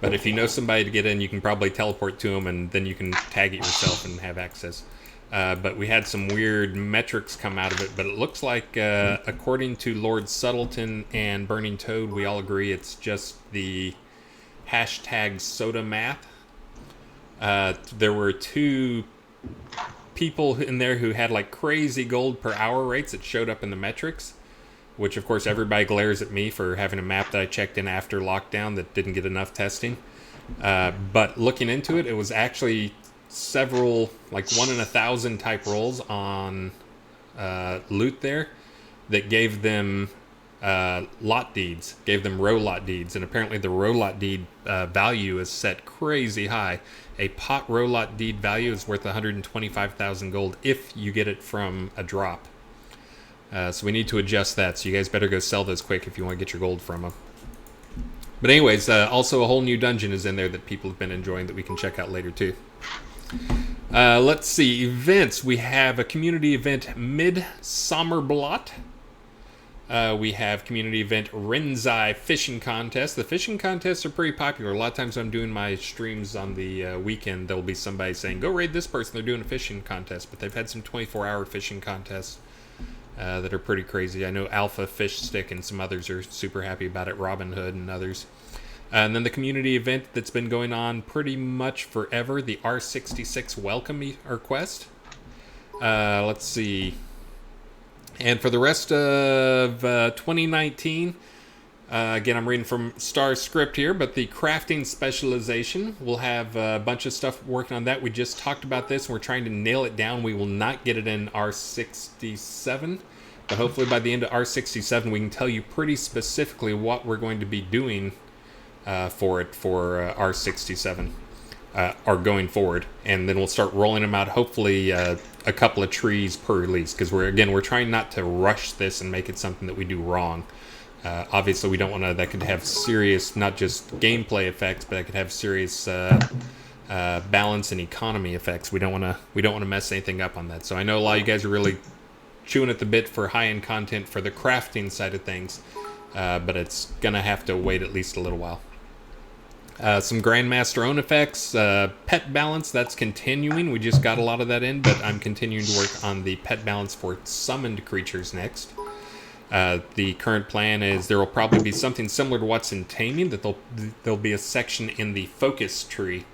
But if you know somebody to get in, you can probably teleport to them, and then you can tag it yourself and have access. But we had some weird metrics come out of it. But it looks like, according to Lord Subtleton and Burning Toad, we all agree it's just the hashtag soda math. There were 2 people in there who had like crazy gold per hour rates that showed up in the metrics, which of course everybody glares at me for having a map that I checked in after lockdown that didn't get enough testing. But looking into it, it was actually several, like 1 in 1,000 type rolls on loot there that gave them lot deeds, gave them row lot deeds, and apparently the row lot deed value is set crazy high. A pot row lot deed value is worth 125,000 gold if you get it from a drop. So we need to adjust that, so you guys better go sell those quick if you want to get your gold from them. But anyways, also a whole new dungeon is in there that people have been enjoying that we can check out later too. Let's see, events. We have a community event, Midsommerblot. We have community event Renzai Fishing Contest. The fishing contests are pretty popular. A lot of times when I'm doing my streams on the weekend, there'll be somebody saying, go raid this person, they're doing a fishing contest. But they've had some 24-hour fishing contests that are pretty crazy. I know Alpha Fish Stick and some others are super happy about it, Robin Hood and others. And then the community event that's been going on pretty much forever, the R66 Welcome Request. Let's see. And for the rest of 2019, again, I'm reading from Star's script here, but the crafting specialization, we'll have a bunch of stuff working on that. We just talked about this, and we're trying to nail it down. We will not get it in R67, but hopefully by the end of R67, we can tell you pretty specifically what we're going to be doing for it for R67. Are going forward, and then we'll start rolling them out, hopefully a couple of trees per release, because we're trying not to rush this and make it something that we do wrong. Obviously we don't want to, that could have serious, not just gameplay effects, but that could have serious balance and economy effects. We don't want to mess anything up on that. So I know a lot of you guys are really chewing at the bit for high-end content for the crafting side of things, but it's gonna have to wait at least a little while. Some Grandmaster own effects, pet balance, that's continuing. We just got a lot of that in, but I'm continuing to work on the pet balance for summoned creatures next. The current plan is there will probably be something similar to what's in Taming, that there'll be a section in the focus tree.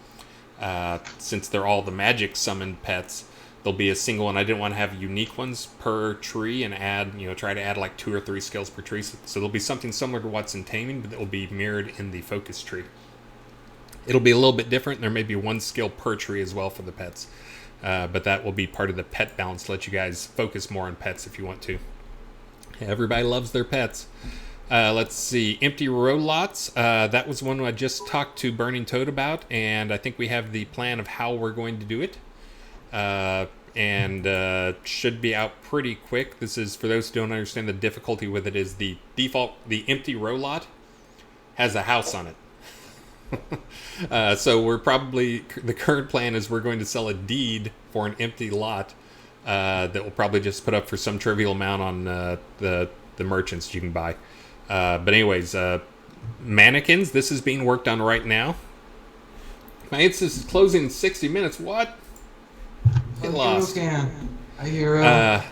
Since they're all the magic summoned pets, there'll be a single one. I didn't want to have unique ones per tree and try to add like 2 or 3 skills per tree. So there'll be something similar to what's in Taming, but it will be mirrored in the focus tree. It'll be a little bit different. There may be 1 skill per tree as well for the pets. But that will be part of the pet balance to let you guys focus more on pets if you want to. Everybody loves their pets. Let's see. Empty row lots. That was one I just talked to Burning Toad about, and I think we have the plan of how we're going to do it. And should be out pretty quick. This is, for those who don't understand the difficulty with it, is the empty row lot has a house on it. So we're probably, the current plan is we're going to sell a deed for an empty lot that we'll probably just put up for some trivial amount on the merchants you can buy. But anyways, mannequins, this is being worked on right now. My Instance is closing in 60 minutes. What? Get lost. I hear.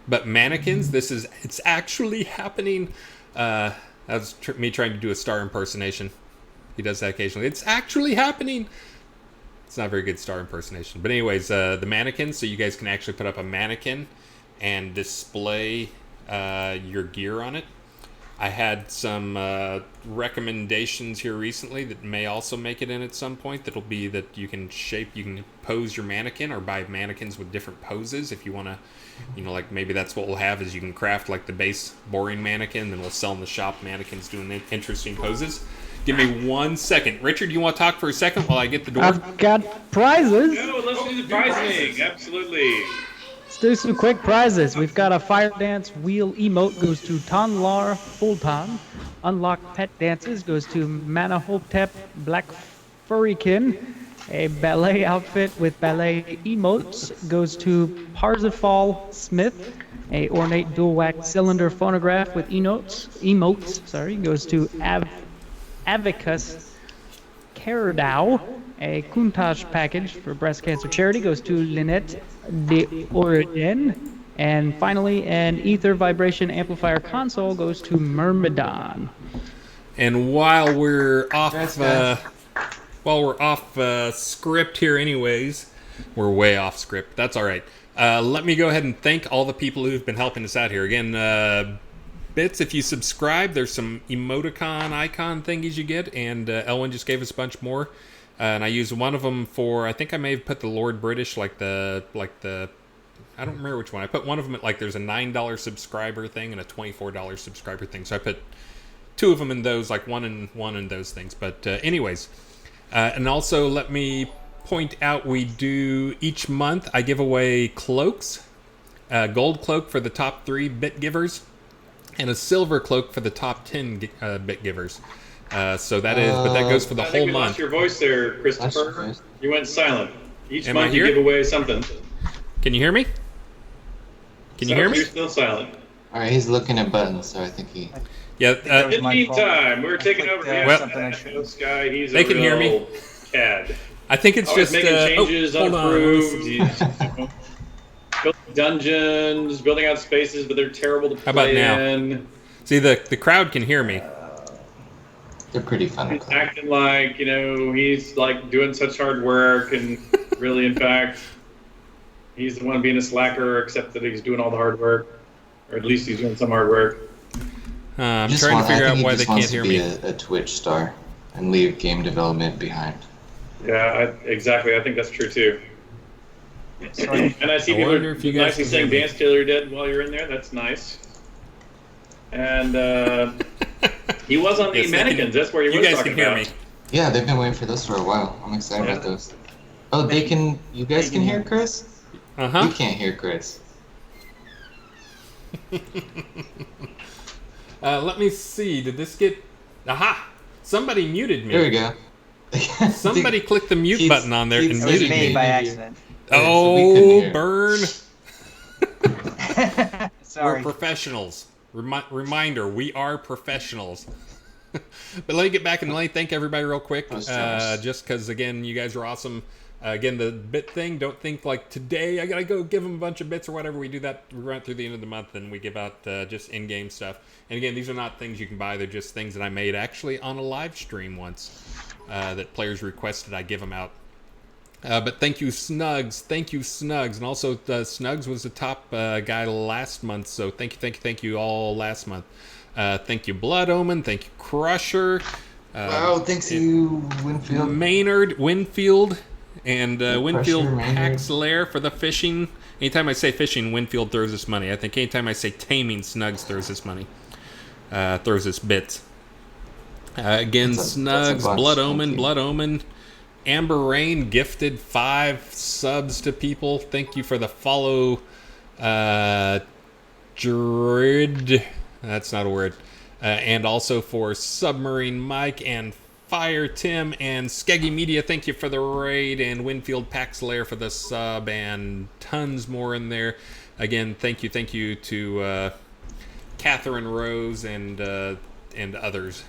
But mannequins, it's actually happening. That was me trying to do a Star impersonation. He does that occasionally. It's actually happening. It's not a very good Star impersonation. But anyways, the mannequins, so you guys can actually put up a mannequin and display your gear on it. I had some recommendations here recently that may also make it in at some point. That'll be that you can pose your mannequin or buy mannequins with different poses if you want to, like maybe that's what we'll have is you can craft like the base boring mannequin, then we'll sell in the shop mannequins doing interesting poses. Give me 1 second. Richard, you want to talk for a second while I get the door? I've got prizes. No, let's do the prizing. Absolutely. Let's do some quick prizes. We've got a fire dance wheel emote goes to Tanlar Fultan. Unlock pet dances goes to Mana Hoptep Black Furrykin. A ballet outfit with ballet emotes goes to Parsifal Smith. A ornate dual wax cylinder phonograph with emotes goes to Avicus Caradow. A Countach package for breast cancer charity goes to Lynette de Oriden. And finally, an ether vibration amplifier console goes to Myrmidon. And while we're off script here anyways, we're way off script. That's all right. Let me go ahead and thank all the people who've been helping us out here. Again, Bits, if you subscribe, there's some emoticon icon thingies you get, and Elwin just gave us a bunch more. and I use one of them for. I think I may have put the Lord British, like the. I don't remember which one. I put one of them at like there's a $9 subscriber thing and a $24 subscriber thing. So I put two of them in those, like one in those things. But anyways, and also let me point out we do each month I give away cloaks, gold cloak for the top 3 bit givers, and a silver cloak for the top 10 bit givers. So that is, but that goes for the I whole think we month. lost your voice there, Christopher. You went silent. Each Am I month you here? give away something. Can you hear me? Can you hear me? You're still silent. All right, he's looking at buttons, so I think he. Yeah. That was In the my fault. meantime, we're taking over Well, the something I should- this guy. He's They a can hear me. real cad. I think it's Always just making changes, hold on. unapproved. He's building dungeons, building out spaces, but they're terrible to play about now? in. See, the crowd can hear me. They're pretty fun to He's play. acting like, he's like doing such hard work, and really, in fact, he's the one being a slacker, except that he's doing all the hard work, or at least he's doing some hard work. I'm Just trying to I figure think out he why just they can't wants hear to be me. a Twitch star and leave game development behind. Yeah, exactly. I think that's true too. Sorry. And I see I people wonder are if you guys nicely can saying hear me. "Dance Till You're Dead" while you're in there. That's nice. And he was on the Yes, they can- mannequins. That's where he You was guys talking can hear about. me. Yeah, they've been waiting for this for a while. I'm excited about those. Oh, they can. You guys can hear Chris? Uh huh. You can't hear Chris. Let me see. Did this get? Aha! Somebody muted me. There we go. Somebody clicked the mute Keith's- button on there and Keith's It was muted me me. by accident. So we couldn't Oh, hear. burn! Sorry. We're professionals. Reminder: we are professionals. But let me get back and let me thank everybody real quick. I was jealous. Just because, again, you guys are awesome. Again, the bit thing, don't think like today I gotta go give them a bunch of bits or whatever. We do that, we run it through the end of the month and we give out just in-game stuff. And again, these are not things you can buy. They're just things that I made actually on a live stream once that players requested I give them out. But thank you, Snugs. Thank you, Snugs. And also, Snugs was the top guy last month. So thank you all last month. Thank you, Blood Omen. Thank you, Crusher. Wow, thanks you, Winfield. Maynard, Winfield, and Winfield Crusher, Maynard. Pax Lair for the fishing. Anytime I say fishing, Winfield throws us money. I think anytime I say taming, Snugs throws us money. Throws us bits. Again, That's a Snugs, bunch. Blood Thank Omen, you. Blood Omen. Amber Rain gifted 5 subs to people. Thank you for the follow. Druid. That's not a word. And also for Submarine Mike and Fire Tim and Skeggy Media. Thank you for the raid. And Winfield Pax Lair for the sub. And tons more in there. Again, thank you to Catherine Rose and others.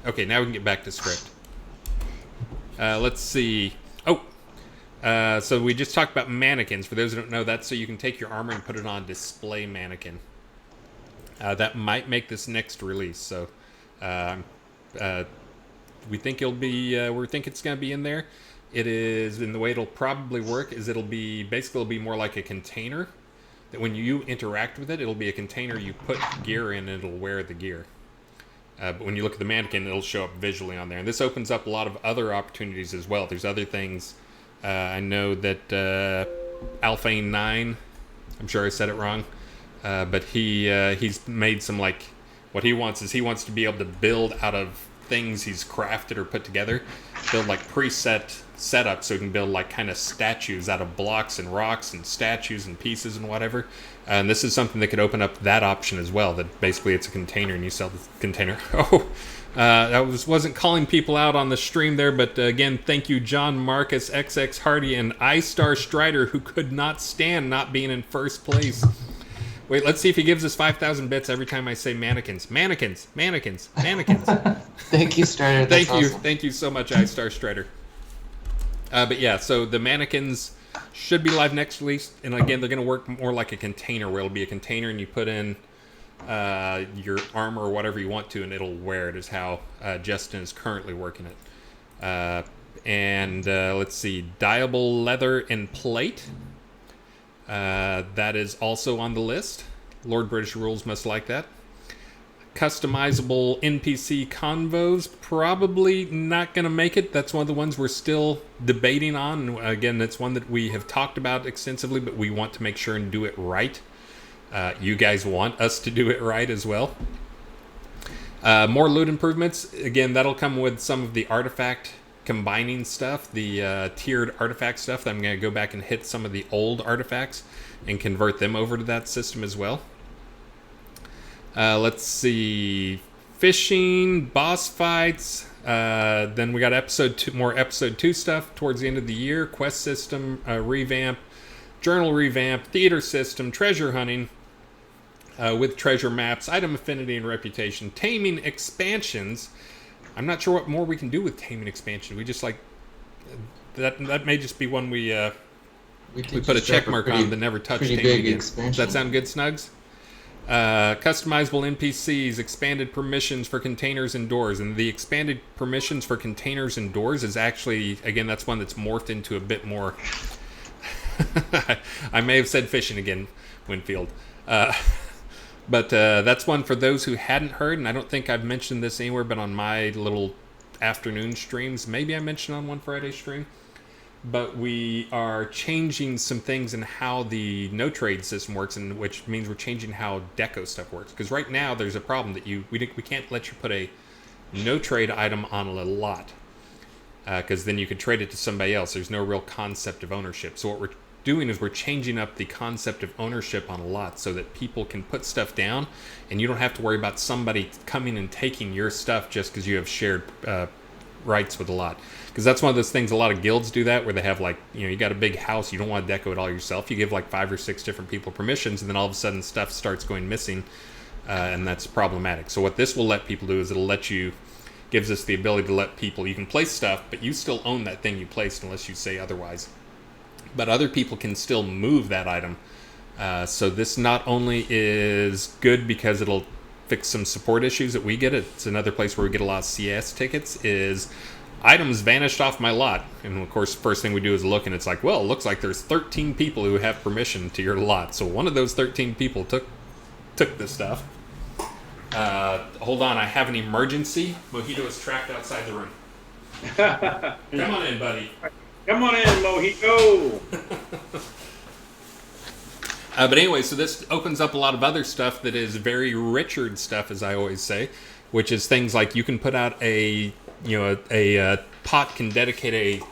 Okay, now we can get back to script. Let's see. So we just talked about mannequins. For those who don't know, that's so you can take your armor and put it on display mannequin. That might make this next release. So we think it'll be. We think it's going to be in there. It is, and the way it'll probably work is it'll be more like a container. That when you interact with it, it'll be a container you put gear in, and it'll wear the gear. But when you look at the mannequin, it'll show up visually on there. And this opens up a lot of other opportunities as well. There's other things. I know that Alphane 9, I'm sure I said it wrong, but he's made some, like, what he wants is he wants to be able to build out of things he's crafted or put together, build like preset setups so he can build like kind of statues out of blocks and rocks and statues and pieces and whatever. And this is something that could open up that option as well, that basically it's a container and you sell the container. I wasn't calling people out on the stream there, but again, thank you, John Marcus, XX Hardy, and iStar Strider, who could not stand not being in first place. Wait, let's see if he gives us 5,000 bits every time I say mannequins. Mannequins, mannequins, mannequins. Thank you, Strider. That's awesome. Thank you so much, iStar Strider. But yeah, so the mannequins should be live next release, and again, they're going to work more like a container, where it'll be a container and you put in your armor or whatever you want to, and it'll wear it, is how Justin is currently working it. Let's see, dyeable leather and plate. That is also on the list. Lord British Rules must like that. customizable NPC convos, probably not going to make it. That's one of the ones we're still debating on. And again, that's one that we have talked about extensively, but we want to make sure and do it right. You guys want us to do it right as well. More loot improvements. Again, that'll come with some of the artifact combining stuff, the tiered artifact stuff. I'm going to go back and hit some of the old artifacts and convert them over to that system as well. Let's see, fishing, boss fights. Then we got more episode 2 stuff towards the end of the year. Quest system revamp, journal revamp, theater system, treasure hunting with treasure maps, item affinity and reputation, taming expansions. I'm not sure what more we can do with taming expansion. We just like that may just be one we put a check mark on that never touched taming again. Does that sound good, Snugs? Customizable NPCs, expanded permissions for containers and doors. And the expanded permissions for containers and doors is actually, again, that's one that's morphed into a bit more... I may have said fishing again, Winfield. But that's one for those who hadn't heard, and I don't think I've mentioned this anywhere but on my little afternoon streams. Maybe I mentioned on one Friday stream. But we are changing some things in how the no trade system works, and which means we're changing how deco stuff works. Because right now there's a problem that we can't let you put a no trade item on a lot, because then you could trade it to somebody else. There's no real concept of ownership. So what we're doing is we're changing up the concept of ownership on a lot so that people can put stuff down, and you don't have to worry about somebody coming and taking your stuff just because you have shared rights with a lot. Because that's one of those things, a lot of guilds do that, where they have like, you got a big house, you don't want to deco it all yourself, you give like 5 or 6 different people permissions, and then all of a sudden stuff starts going missing, and that's problematic. So what this will let people do is gives us the ability to let people, you can place stuff, but you still own that thing you placed unless you say otherwise. But other people can still move that item. So this not only is good because it'll fix some support issues that we get, it's another place where we get a lot of CS tickets, is items vanished off my lot. And of course, first thing we do is look, and it's like, well, it looks like there's 13 people who have permission to your lot. So one of those 13 people took the stuff. Hold on, I have an emergency. Mojito is trapped outside the room. Come on in, buddy. Come on in, Mojito. But anyway, so this opens up a lot of other stuff that is very Richard stuff, as I always say, which is things like you can put out a pot can dedicate a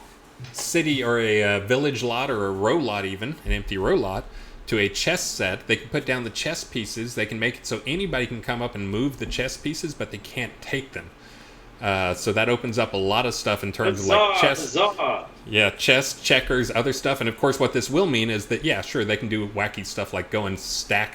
city or a village lot or a row lot, even an empty row lot, to a chess set. They can put down the chess pieces. They can make it so anybody can come up and move the chess pieces, but they can't take them. So that opens up a lot of stuff in terms of like chess. Yeah, chess, checkers, other stuff. And of course what this will mean is that, yeah, sure, they can do wacky stuff like go and stack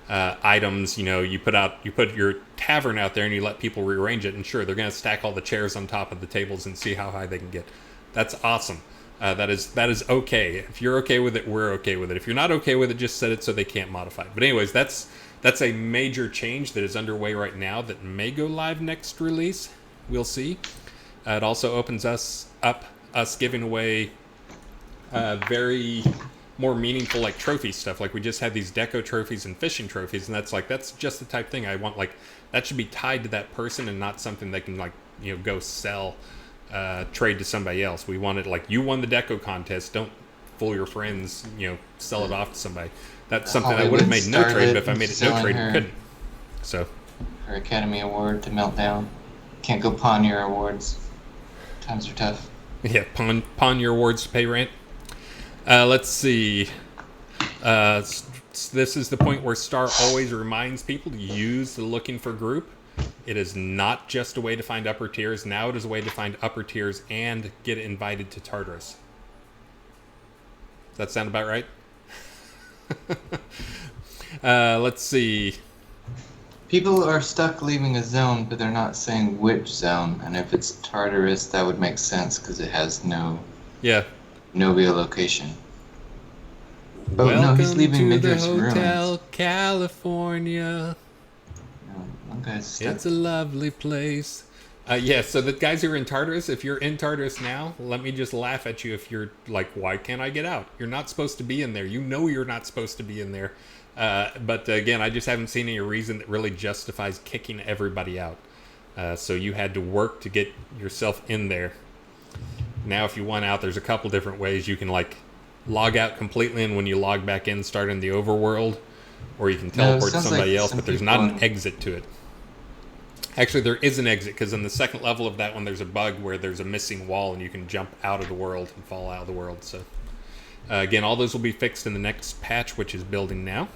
items. You put your tavern out there and you let people rearrange it, and sure, they're going to stack all the chairs on top of the tables and see how high they can get. That's awesome. That is okay. If you're okay with it, we're okay with it. If you're not okay with it, just set it so they can't modify it. But anyways, that's a major change that is underway right now that may go live next release. We'll see. It also opens us giving away very more meaningful like trophy stuff. Like we just had these deco trophies and fishing trophies, and that's just the type of thing I want. Like that should be tied to that person and not something they can go sell, trade to somebody else. We want it like you won the deco contest. Don't fool your friends. Sell it off to somebody. That's something I would have made no trade, but if I made it no trade, I couldn't. So her Academy Award to Meltdown. Can't go pawn your awards. Times are tough. Yeah, pawn your awards to pay rent. Let's see. This is the point where Star always reminds people to use the looking for group. It is not just a way to find upper tiers. Now it is a way to find upper tiers and get invited to Tartarus. Does that sound about right? Let's see. People are stuck leaving a zone, but they're not saying which zone. And if it's Tartarus, that would make sense because it has no real location. Oh no, he's leaving Midras Hotel Ruins. California. No, one guy's stuck. It's a lovely place. So the guys who are in Tartarus, if you're in Tartarus now, let me just laugh at you if you're like, why can't I get out? You're not supposed to be in there. You know you're not supposed to be in there. But again, I just haven't seen any reason that really justifies kicking everybody out. So you had to work to get yourself in there. Now, if you want out, there's a couple different ways. You can like log out completely, and when you log back in, start in the overworld, or you can teleport to somebody else. But there's not an exit to it. Actually, there is an exit because in the second level of that one, there's a bug where there's a missing wall, and you can jump out of the world and fall out of the world. So again, all those will be fixed in the next patch, which is building now.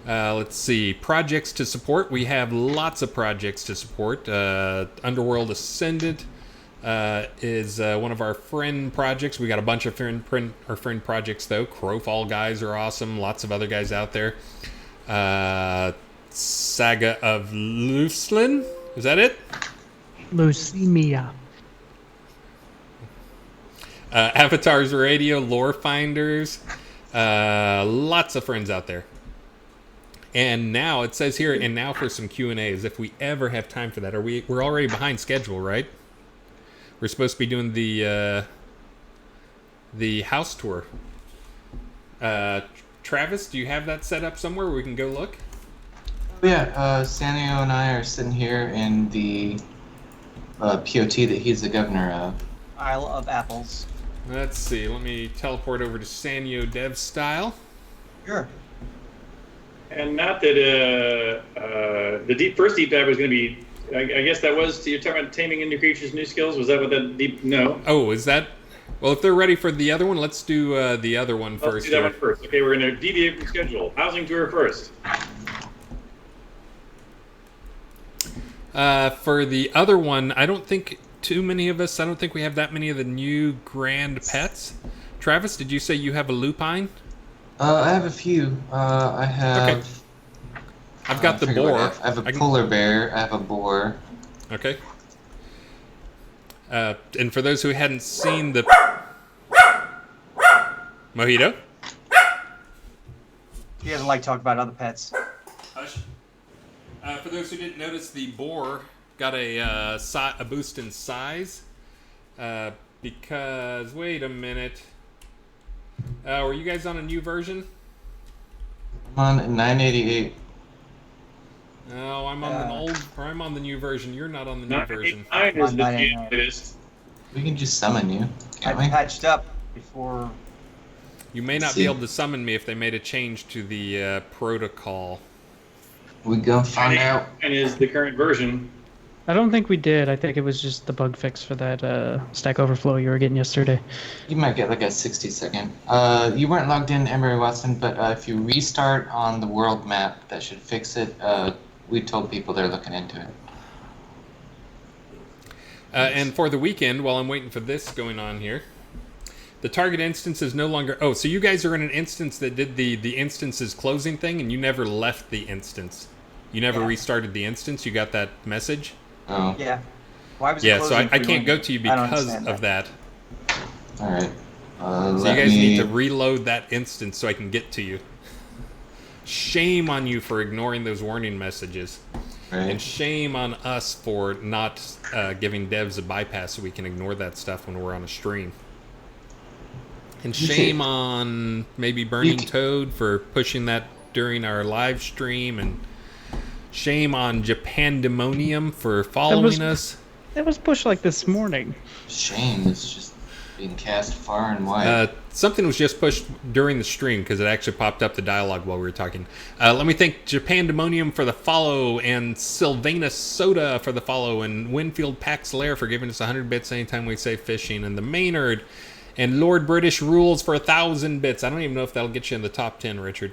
Let's see. Projects to support. We have lots of projects to support. Underworld Ascendant is one of our friend projects. We got a bunch of friend projects, though. Crowfall guys are awesome. Lots of other guys out there. Saga of Luslin. Is that it? Leucemia. Avatars Radio, Lore Finders. Lots of friends out there. And now it says here, and now for some Q&As, if we ever have time for that. We're already behind schedule, right? We're supposed to be doing the house tour. Travis, do you have that set up somewhere where we can go look? Yeah, Sanio and I are sitting here in the POT that he's the governor of. Isle of Apples. Let's see. Let me teleport over to Sanyo Dev style. Sure. And not that the first deep dive was going to be. I guess that was you're talking about taming new creatures, new skills. Was that what that deep? No. Oh, is that? Well, if they're ready for the other one, let's do the other one first. Let's do that one first. Okay, we're going to deviate from schedule. Housing tour first. For the other one, I don't think too many of us. I don't think we have that many of the new grand pets. Travis, did you say you have a lupine? I have a few. I have. Okay. I've got the boar. I have a polar bear. I have a boar. Okay. And for those who hadn't seen the Mojito. He doesn't like talking about other pets. Hush. For those who didn't notice, the boar got a boost in size because wait a minute. Were you guys on a new version? I'm on 988. No, I'm on I'm on the new version. You're not on the new version. 989 is the latest. We can just summon you, can't I we? patched up before. You may not be able to summon me if they made a change to the protocol. We gonna find out. And is the current version. I don't think we did. I think it was just the bug fix for that Stack Overflow you were getting yesterday. You might get like a 60-second. You weren't logged in, Emery Watson, but if you restart on the world map, that should fix it. We told people they're looking into it. And for the weekend, while I'm waiting for this going on here, the target instance is no longer... Oh, so you guys are in an instance that did the instance's closing thing, and you never left the instance. You never restarted the instance? You got that message? Oh. Yeah. Why was it Yeah, so closing I for can't you? go to you I don't because understand of that. Alright. So you guys need to reload that instance so I can get to you. Shame on you for ignoring those warning messages. Right. And shame on us for not giving devs a bypass so we can ignore that stuff when we're on a stream. And shame on maybe Burning Toad for pushing that during our live stream. And shame on Japandemonium for following us. That was pushed like this morning. Shame is just being cast far and wide. Something was just pushed during the stream because it actually popped up the dialogue while we were talking. Let me thank Japandemonium for the follow, and Sylvana Soda for the follow, and Winfield Pax Lair for giving us 100 bits anytime we say fishing, and the Maynard, and Lord British Rules for 1,000 bits. I don't even know if that'll get you in the top 10, Richard.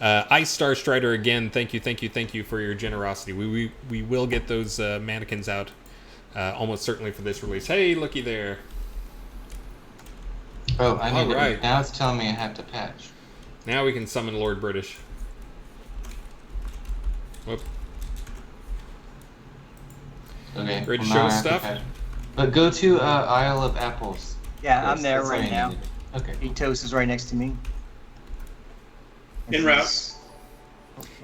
Ice Star Strider again, thank you for your generosity. We will get those mannequins out almost certainly for this release. Hey, looky there. Oh, I need Alright. Now it's telling me I have to patch. Now we can summon Lord British. Whoop. Okay. Ready to now show I us have to stuff? patch. But go to Isle of Apples. Yeah, I'm That's there all right you now. needed. Okay. Etos is right next to me. En route.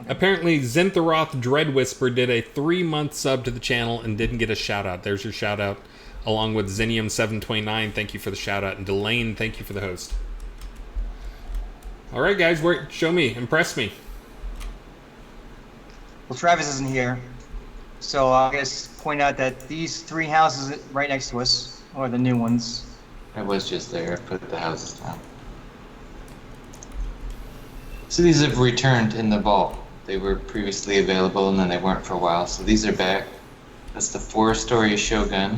Apparently, Zintheroth Dreadwhisper did a 3-month sub to the channel and didn't get a shout out. There's your shout out. Along with Zenium729, thank you for the shout out. And Delane, thank you for the host. All right, guys, show me, impress me. Well, Travis isn't here, so I'll just point out that these 3 houses right next to us are the new ones. I was just there. I put the houses down. So these have returned in the vault. They were previously available and then they weren't for a while. So these are back. That's the 4-story Shogun,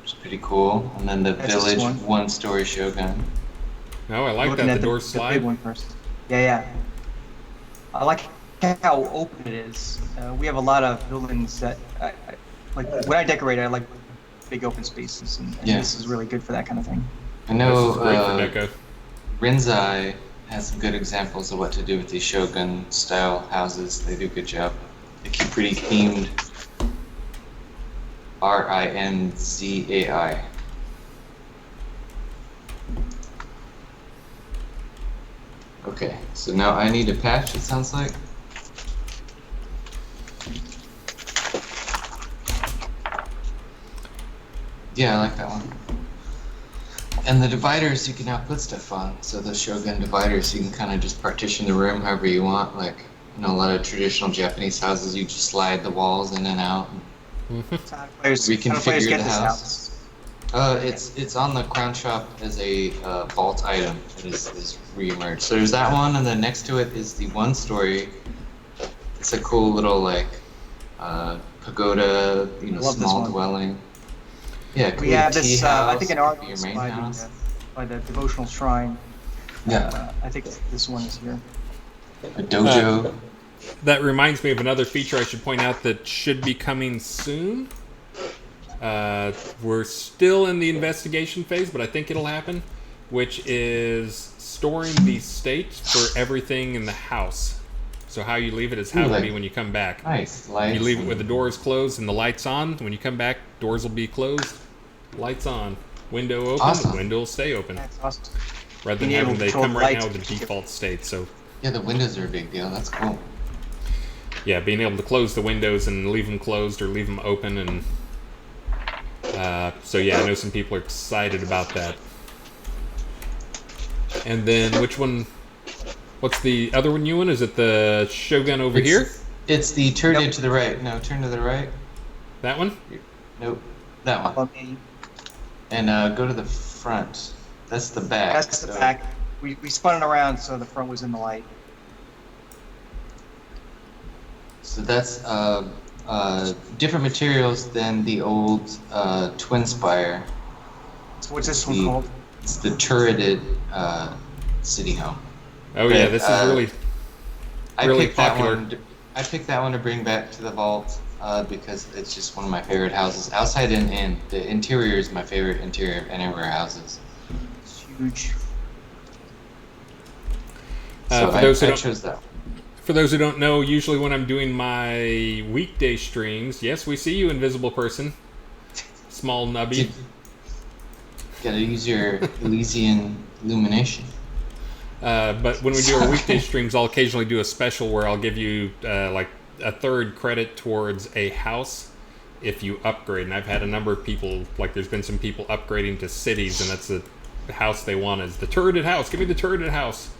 which is pretty cool. And then the That's village this one. 1-story Shogun. Oh, I like Looking that. at The doors the slide. big one first. Yeah. I like how open it is. We have a lot of buildings that, like when I decorate, I like big open spaces, and Yeah. this is really good for that kind of thing. I know This is great for deco. Rinzai has some good examples of what to do with these Shogun style houses. They do a good job. They keep pretty themed. Rinzai. Okay, so now I need a patch, it sounds like. Yeah, I like that one. And the dividers you can now put stuff on. So the Shogun dividers, you can kind of just partition the room however you want. Like, you know, a lot of traditional Japanese houses, you just slide the walls in and out. So how do players get this house? It's on the Crown Shop as a vault item. It is re-emerged. So there's that one, and then next to it is the 1-story. It's a cool little like pagoda, you know, Love this small one. dwelling. Yeah, We have tea this, house, I think, an art your main by house. the devotional shrine. Yeah, I think this one is here. a dojo. That reminds me of another feature I should point out that should be coming soon. We're still in the investigation phase, but I think it'll happen, which is storing the state for everything in the house. So how you leave it is how it'll be when you come back. Nice lights. You leave it with the and- doors closed and the lights on. When you come back, doors will be closed, lights on. Window open, Awesome. window will stay open. That's awesome. Rather than Being able having to they control come the right lights. now with the default state. So Yeah, the windows are a big deal. That's cool. yeah, being able to close the windows and leave them closed or leave them open, and so yeah, I know some people are excited about that. And then which one? What's the other one new one? Is it the Shogun over here? It's the turn Nope. it to the right. No, turn to the right. That one? Nope, that one. Let me- And go to the front. That's the back. That's the so- back. We spun it around so the front was in the light. So that's different materials than the old Twin Spire. So what's this one The- called? It's the turreted city home. Oh yeah, But, this is really I Really picked popular. that one. I picked that one to bring back to the vault because it's just one of my favorite houses. Outside and in, the interior is my favorite interior of anywhere houses. It's huge. So for those who I don't- chose that one. For those who don't know, usually when I'm doing my weekday streams, yes, we see you, invisible person, small nubby. Gotta use your Elysian illumination. But when we do our weekday streams, I'll occasionally do a special where I'll give you like a third credit towards a house if you upgrade. And I've had a number of people, like there's been some people upgrading to cities, and that's the house they want is the turreted house. Give me the turreted house.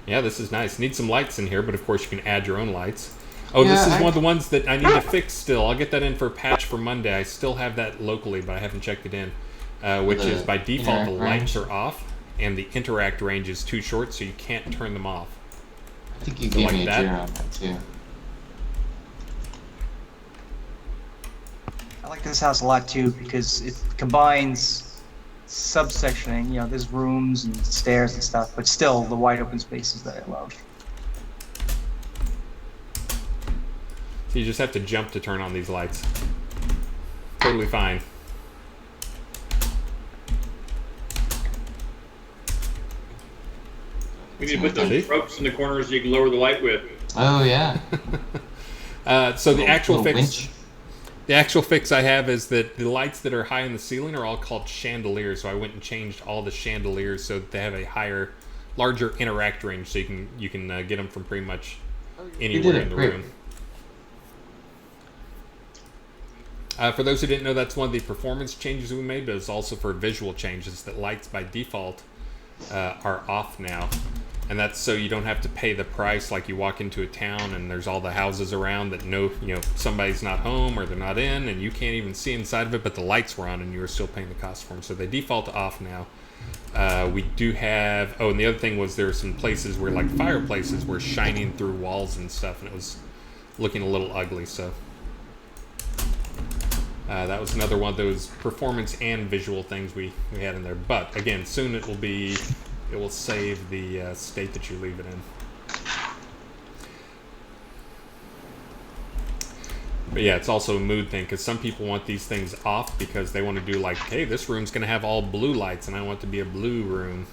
Yeah, this is nice. Need some lights in here, but of course you can add your own lights. Oh, this Yeah, is one of the ones that I need to fix still. I'll get that in for a patch for Monday. I still have that locally, but I haven't checked it in. Which The is by default the interact lights range? are off, and the interact range is too short, so you can't turn them off. I think you So gave like me a that? zero on that too. I like this house a lot too because it combines subsectioning. You know, there's rooms and stairs and stuff, but still the wide open spaces that I love. So you just have to jump to turn on these lights. Totally fine. We need to put See? those ropes in the corners so you can lower the light with. Oh yeah. So the actual Little fix, winch. the actual fix I have is that the lights that are high in the ceiling are all called chandeliers. So I went and changed all the chandeliers so that they have a higher, larger interact range, so you can get them from pretty much anywhere it in the great. room. For those who didn't know, that's one of the performance changes we made, but it's also for visual changes that lights by default are off now. And that's so you don't have to pay the price like you walk into a town and there's all the houses around that somebody's not home or they're not in and you can't even see inside of it, but the lights were on and you were still paying the cost for them. So they default to off now. We do have, and the other thing was there were some places where like fireplaces were shining through walls and stuff and it was looking a little ugly. So that was another one of those performance and visual things we had in there. But again, soon it will save the state that you leave it in. But yeah, it's also a mood thing because some people want these things off because they want to do like, hey, this room's going to have all blue lights and I want it to be a blue room.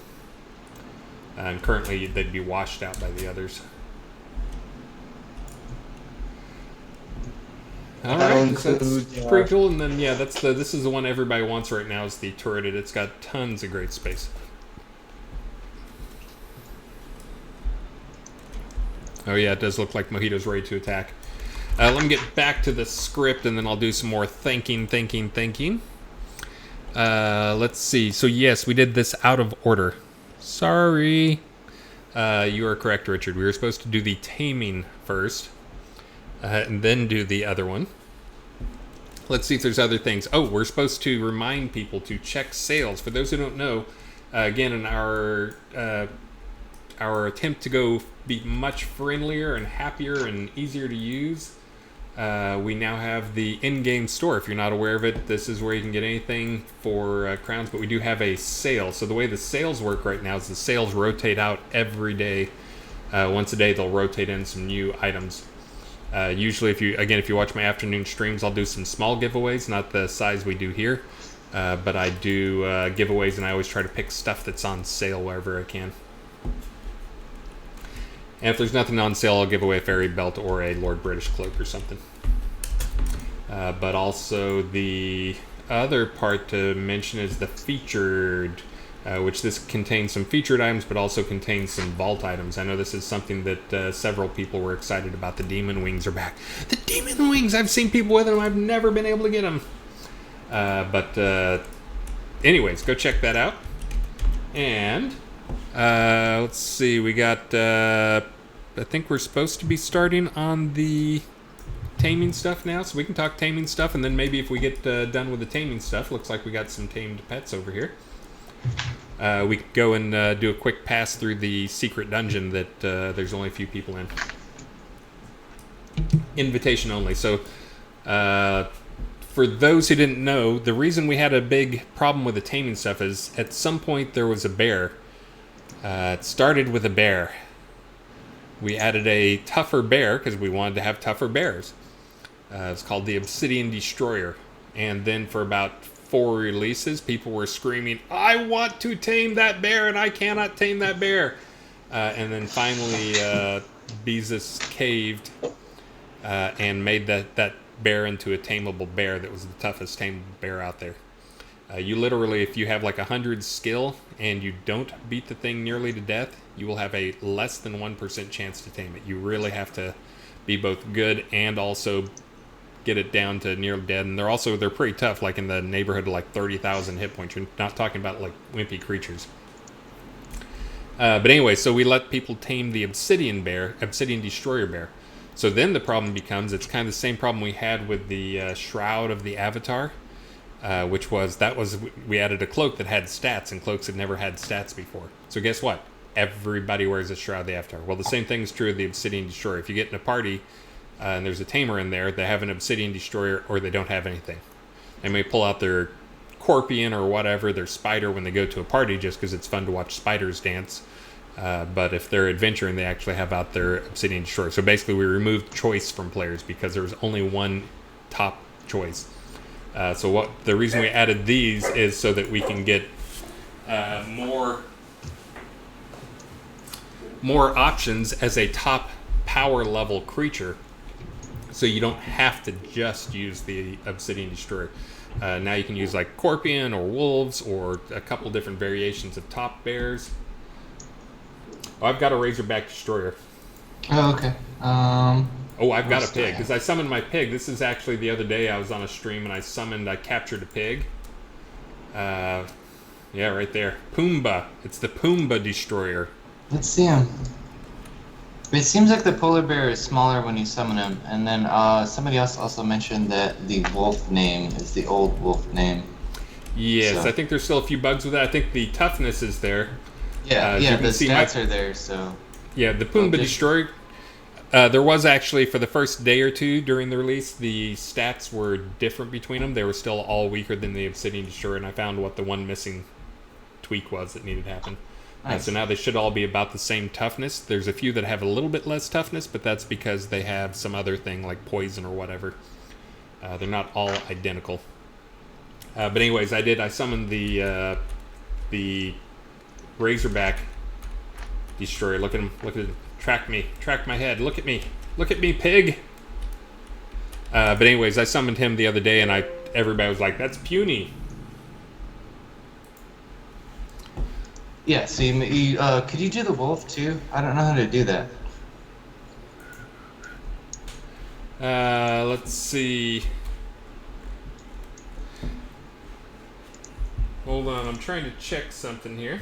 And currently they'd be washed out by the others. All right, that's pretty cool. And then yeah, this is the one everybody wants right now is the turreted. It's got tons of great space. Oh yeah, it does look like Mojito's ready to attack. Let me get back to the script and then I'll do some more thinking. Let's see. So yes, we did this out of order. Sorry. You are correct, Richard. We were supposed to do the taming first. And then do the other one. Let's see if there's other things. Oh, we're supposed to remind people to check sales. For those who don't know, again, in our attempt to go be much friendlier and happier and easier to use, we now have the in-game store. If you're not aware of it, this is where you can get anything for crowns, but we do have a sale. So the way the sales work right now is the sales rotate out every day. Once a day, they'll rotate in some new items. Usually, if you watch my afternoon streams, I'll do some small giveaways, not the size we do here, but I do giveaways, and I always try to pick stuff that's on sale wherever I can. And if there's nothing on sale, I'll give away a fairy belt or a Lord British cloak or something. But also the other part to mention is the featured, which this contains some featured items, but also contains some vault items. I know this is something that several people were excited about. The Demon Wings are back. The Demon Wings! I've seen people with them. I've never been able to get them. But anyways, go check that out. And let's see. We got, I think we're supposed to be starting on the taming stuff now. So we can talk taming stuff. And then maybe if we get done with the taming stuff, looks like we got some tamed pets over here. We could go and do a quick pass through the secret dungeon that there's only a few people in. Invitation only. So, for those who didn't know, the reason we had a big problem with the taming stuff is at some point there was a bear. It started with a bear. We added a tougher bear because we wanted to have tougher bears. It's called the Obsidian Destroyer. And then for about 4 releases, people were screaming, I want to tame that bear and I cannot tame that bear. And then finally, Beezus caved and made that bear into a tameable bear that was the toughest tameable bear out there. You literally, if you have like 100 skill and you don't beat the thing nearly to death, you will have a less than 1% chance to tame it. You really have to be both good and also get it down to near dead. And they're pretty tough, like in the neighborhood of like 30,000 hit points. You're not talking about like wimpy creatures. But anyway, so we let people tame the Obsidian Destroyer bear. So then the problem becomes, it's kind of the same problem we had with the Shroud of the Avatar, which was we added a cloak that had stats, and cloaks had never had stats before. So guess what? Everybody wears a Shroud of the Avatar. Well, the same thing is true of the Obsidian Destroyer. If you get in a party and there's a tamer in there, they have an Obsidian Destroyer or they don't have anything. They may pull out their Scorpion or whatever, their spider when they go to a party just because it's fun to watch spiders dance. But if they're adventuring, they actually have out their Obsidian Destroyer. So basically we removed choice from players because there was only one top choice. So the reason we added these is so that we can get more options as a top power level creature. So you don't have to just use the Obsidian Destroyer. Now you can use like Scorpion or Wolves or a couple different variations of top bears. Oh, I've got a Razorback Destroyer. Oh, okay. Oh, I've got a pig, because I summoned my pig. This is actually the other day I was on a stream and I captured a pig. Yeah, right there. Pumbaa. It's the Pumbaa Destroyer. Let's see him. It seems like the polar bear is smaller when you summon him, and then somebody else also mentioned that the wolf name is the old wolf name. Yes, So- I think there's still a few bugs with that. I think the toughness is there. Yeah, as yeah, you the can see, stats are there, so Yeah, the Pumbaa just- Destroyer. There was actually, for the first day or two during the release, the stats were different between them. They were still all weaker than the Obsidian Destroyer, and I found what the one missing tweak was that needed to happen. Nice. So now they should all be about the same toughness. There's a few that have a little bit less toughness, but that's because they have some other thing like poison or whatever. They're not all identical. But anyways, I summoned the Razorback Destroyer. Look at him. Look at him. Track me. Track my head. Look at me. Look at me, pig. But anyways, I summoned him the other day, and everybody was like, "That's puny." yeah. So you could you do the wolf too? I don't know how to do that. Let's see. Hold on, I'm trying to check something here.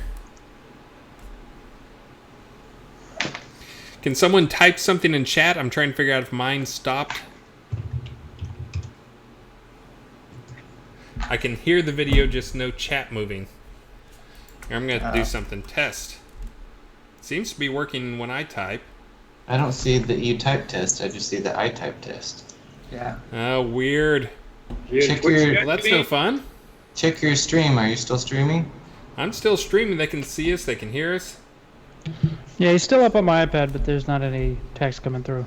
Can someone type something in chat? I'm trying to figure out if mine stopped. I can hear the video, just no chat moving. Here, I'm going to do something. Test. Seems to be working when I type. I don't see the you type test. I just see the I type test. Yeah. Oh, weird. Check your- Well, that's no fun. Check your stream. Are you still streaming? I'm still streaming. They can see us. They can hear us. Yeah, he's still up on my iPad, but there's not any text coming through.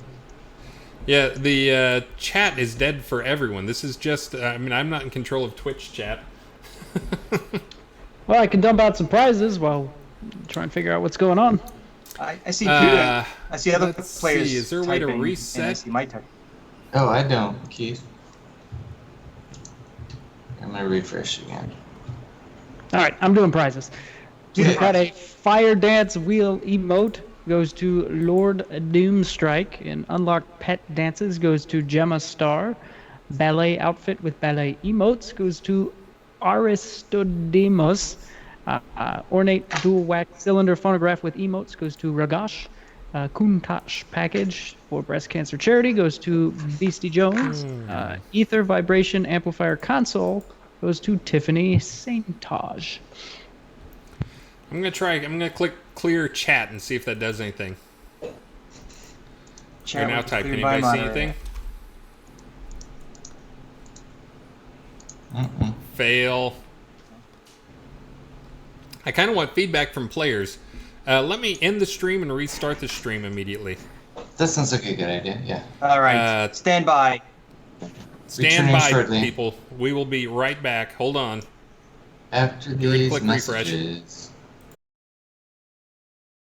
Yeah, the chat is dead for everyone. This is just, I mean, I'm not in control of Twitch chat. Well, I can dump out some prizes while trying to figure out what's going on. I see. Uh, I see other let's players. see, is there a way to typing, reset? And I see my type. Oh, I don't, Keith. I'm gonna refresh again. All right, I'm doing prizes. Do We've the got a fire dance wheel emote goes to Lord Doomstrike, and unlocked pet dances goes to Gemma Star. Ballet outfit with ballet emotes goes to Aristodemos. Ornate dual wax cylinder phonograph with emotes goes to Ragash. Kuntash package for breast cancer charity goes to Beastie Jones. Ether vibration amplifier console goes to Tiffany Saintage. I'm gonna click clear chat and see if that does anything. Chat Right now, was type. cleared Anybody by see moderator. anything? Mm-mm. Fail. I kind of want feedback from players. Let me end the stream and restart the stream immediately. That sounds like a good idea. Yeah. All right. Stand by. Stand Returning by, shortly. people. We will be right back. Hold on. After You're gonna these click refresh. messages.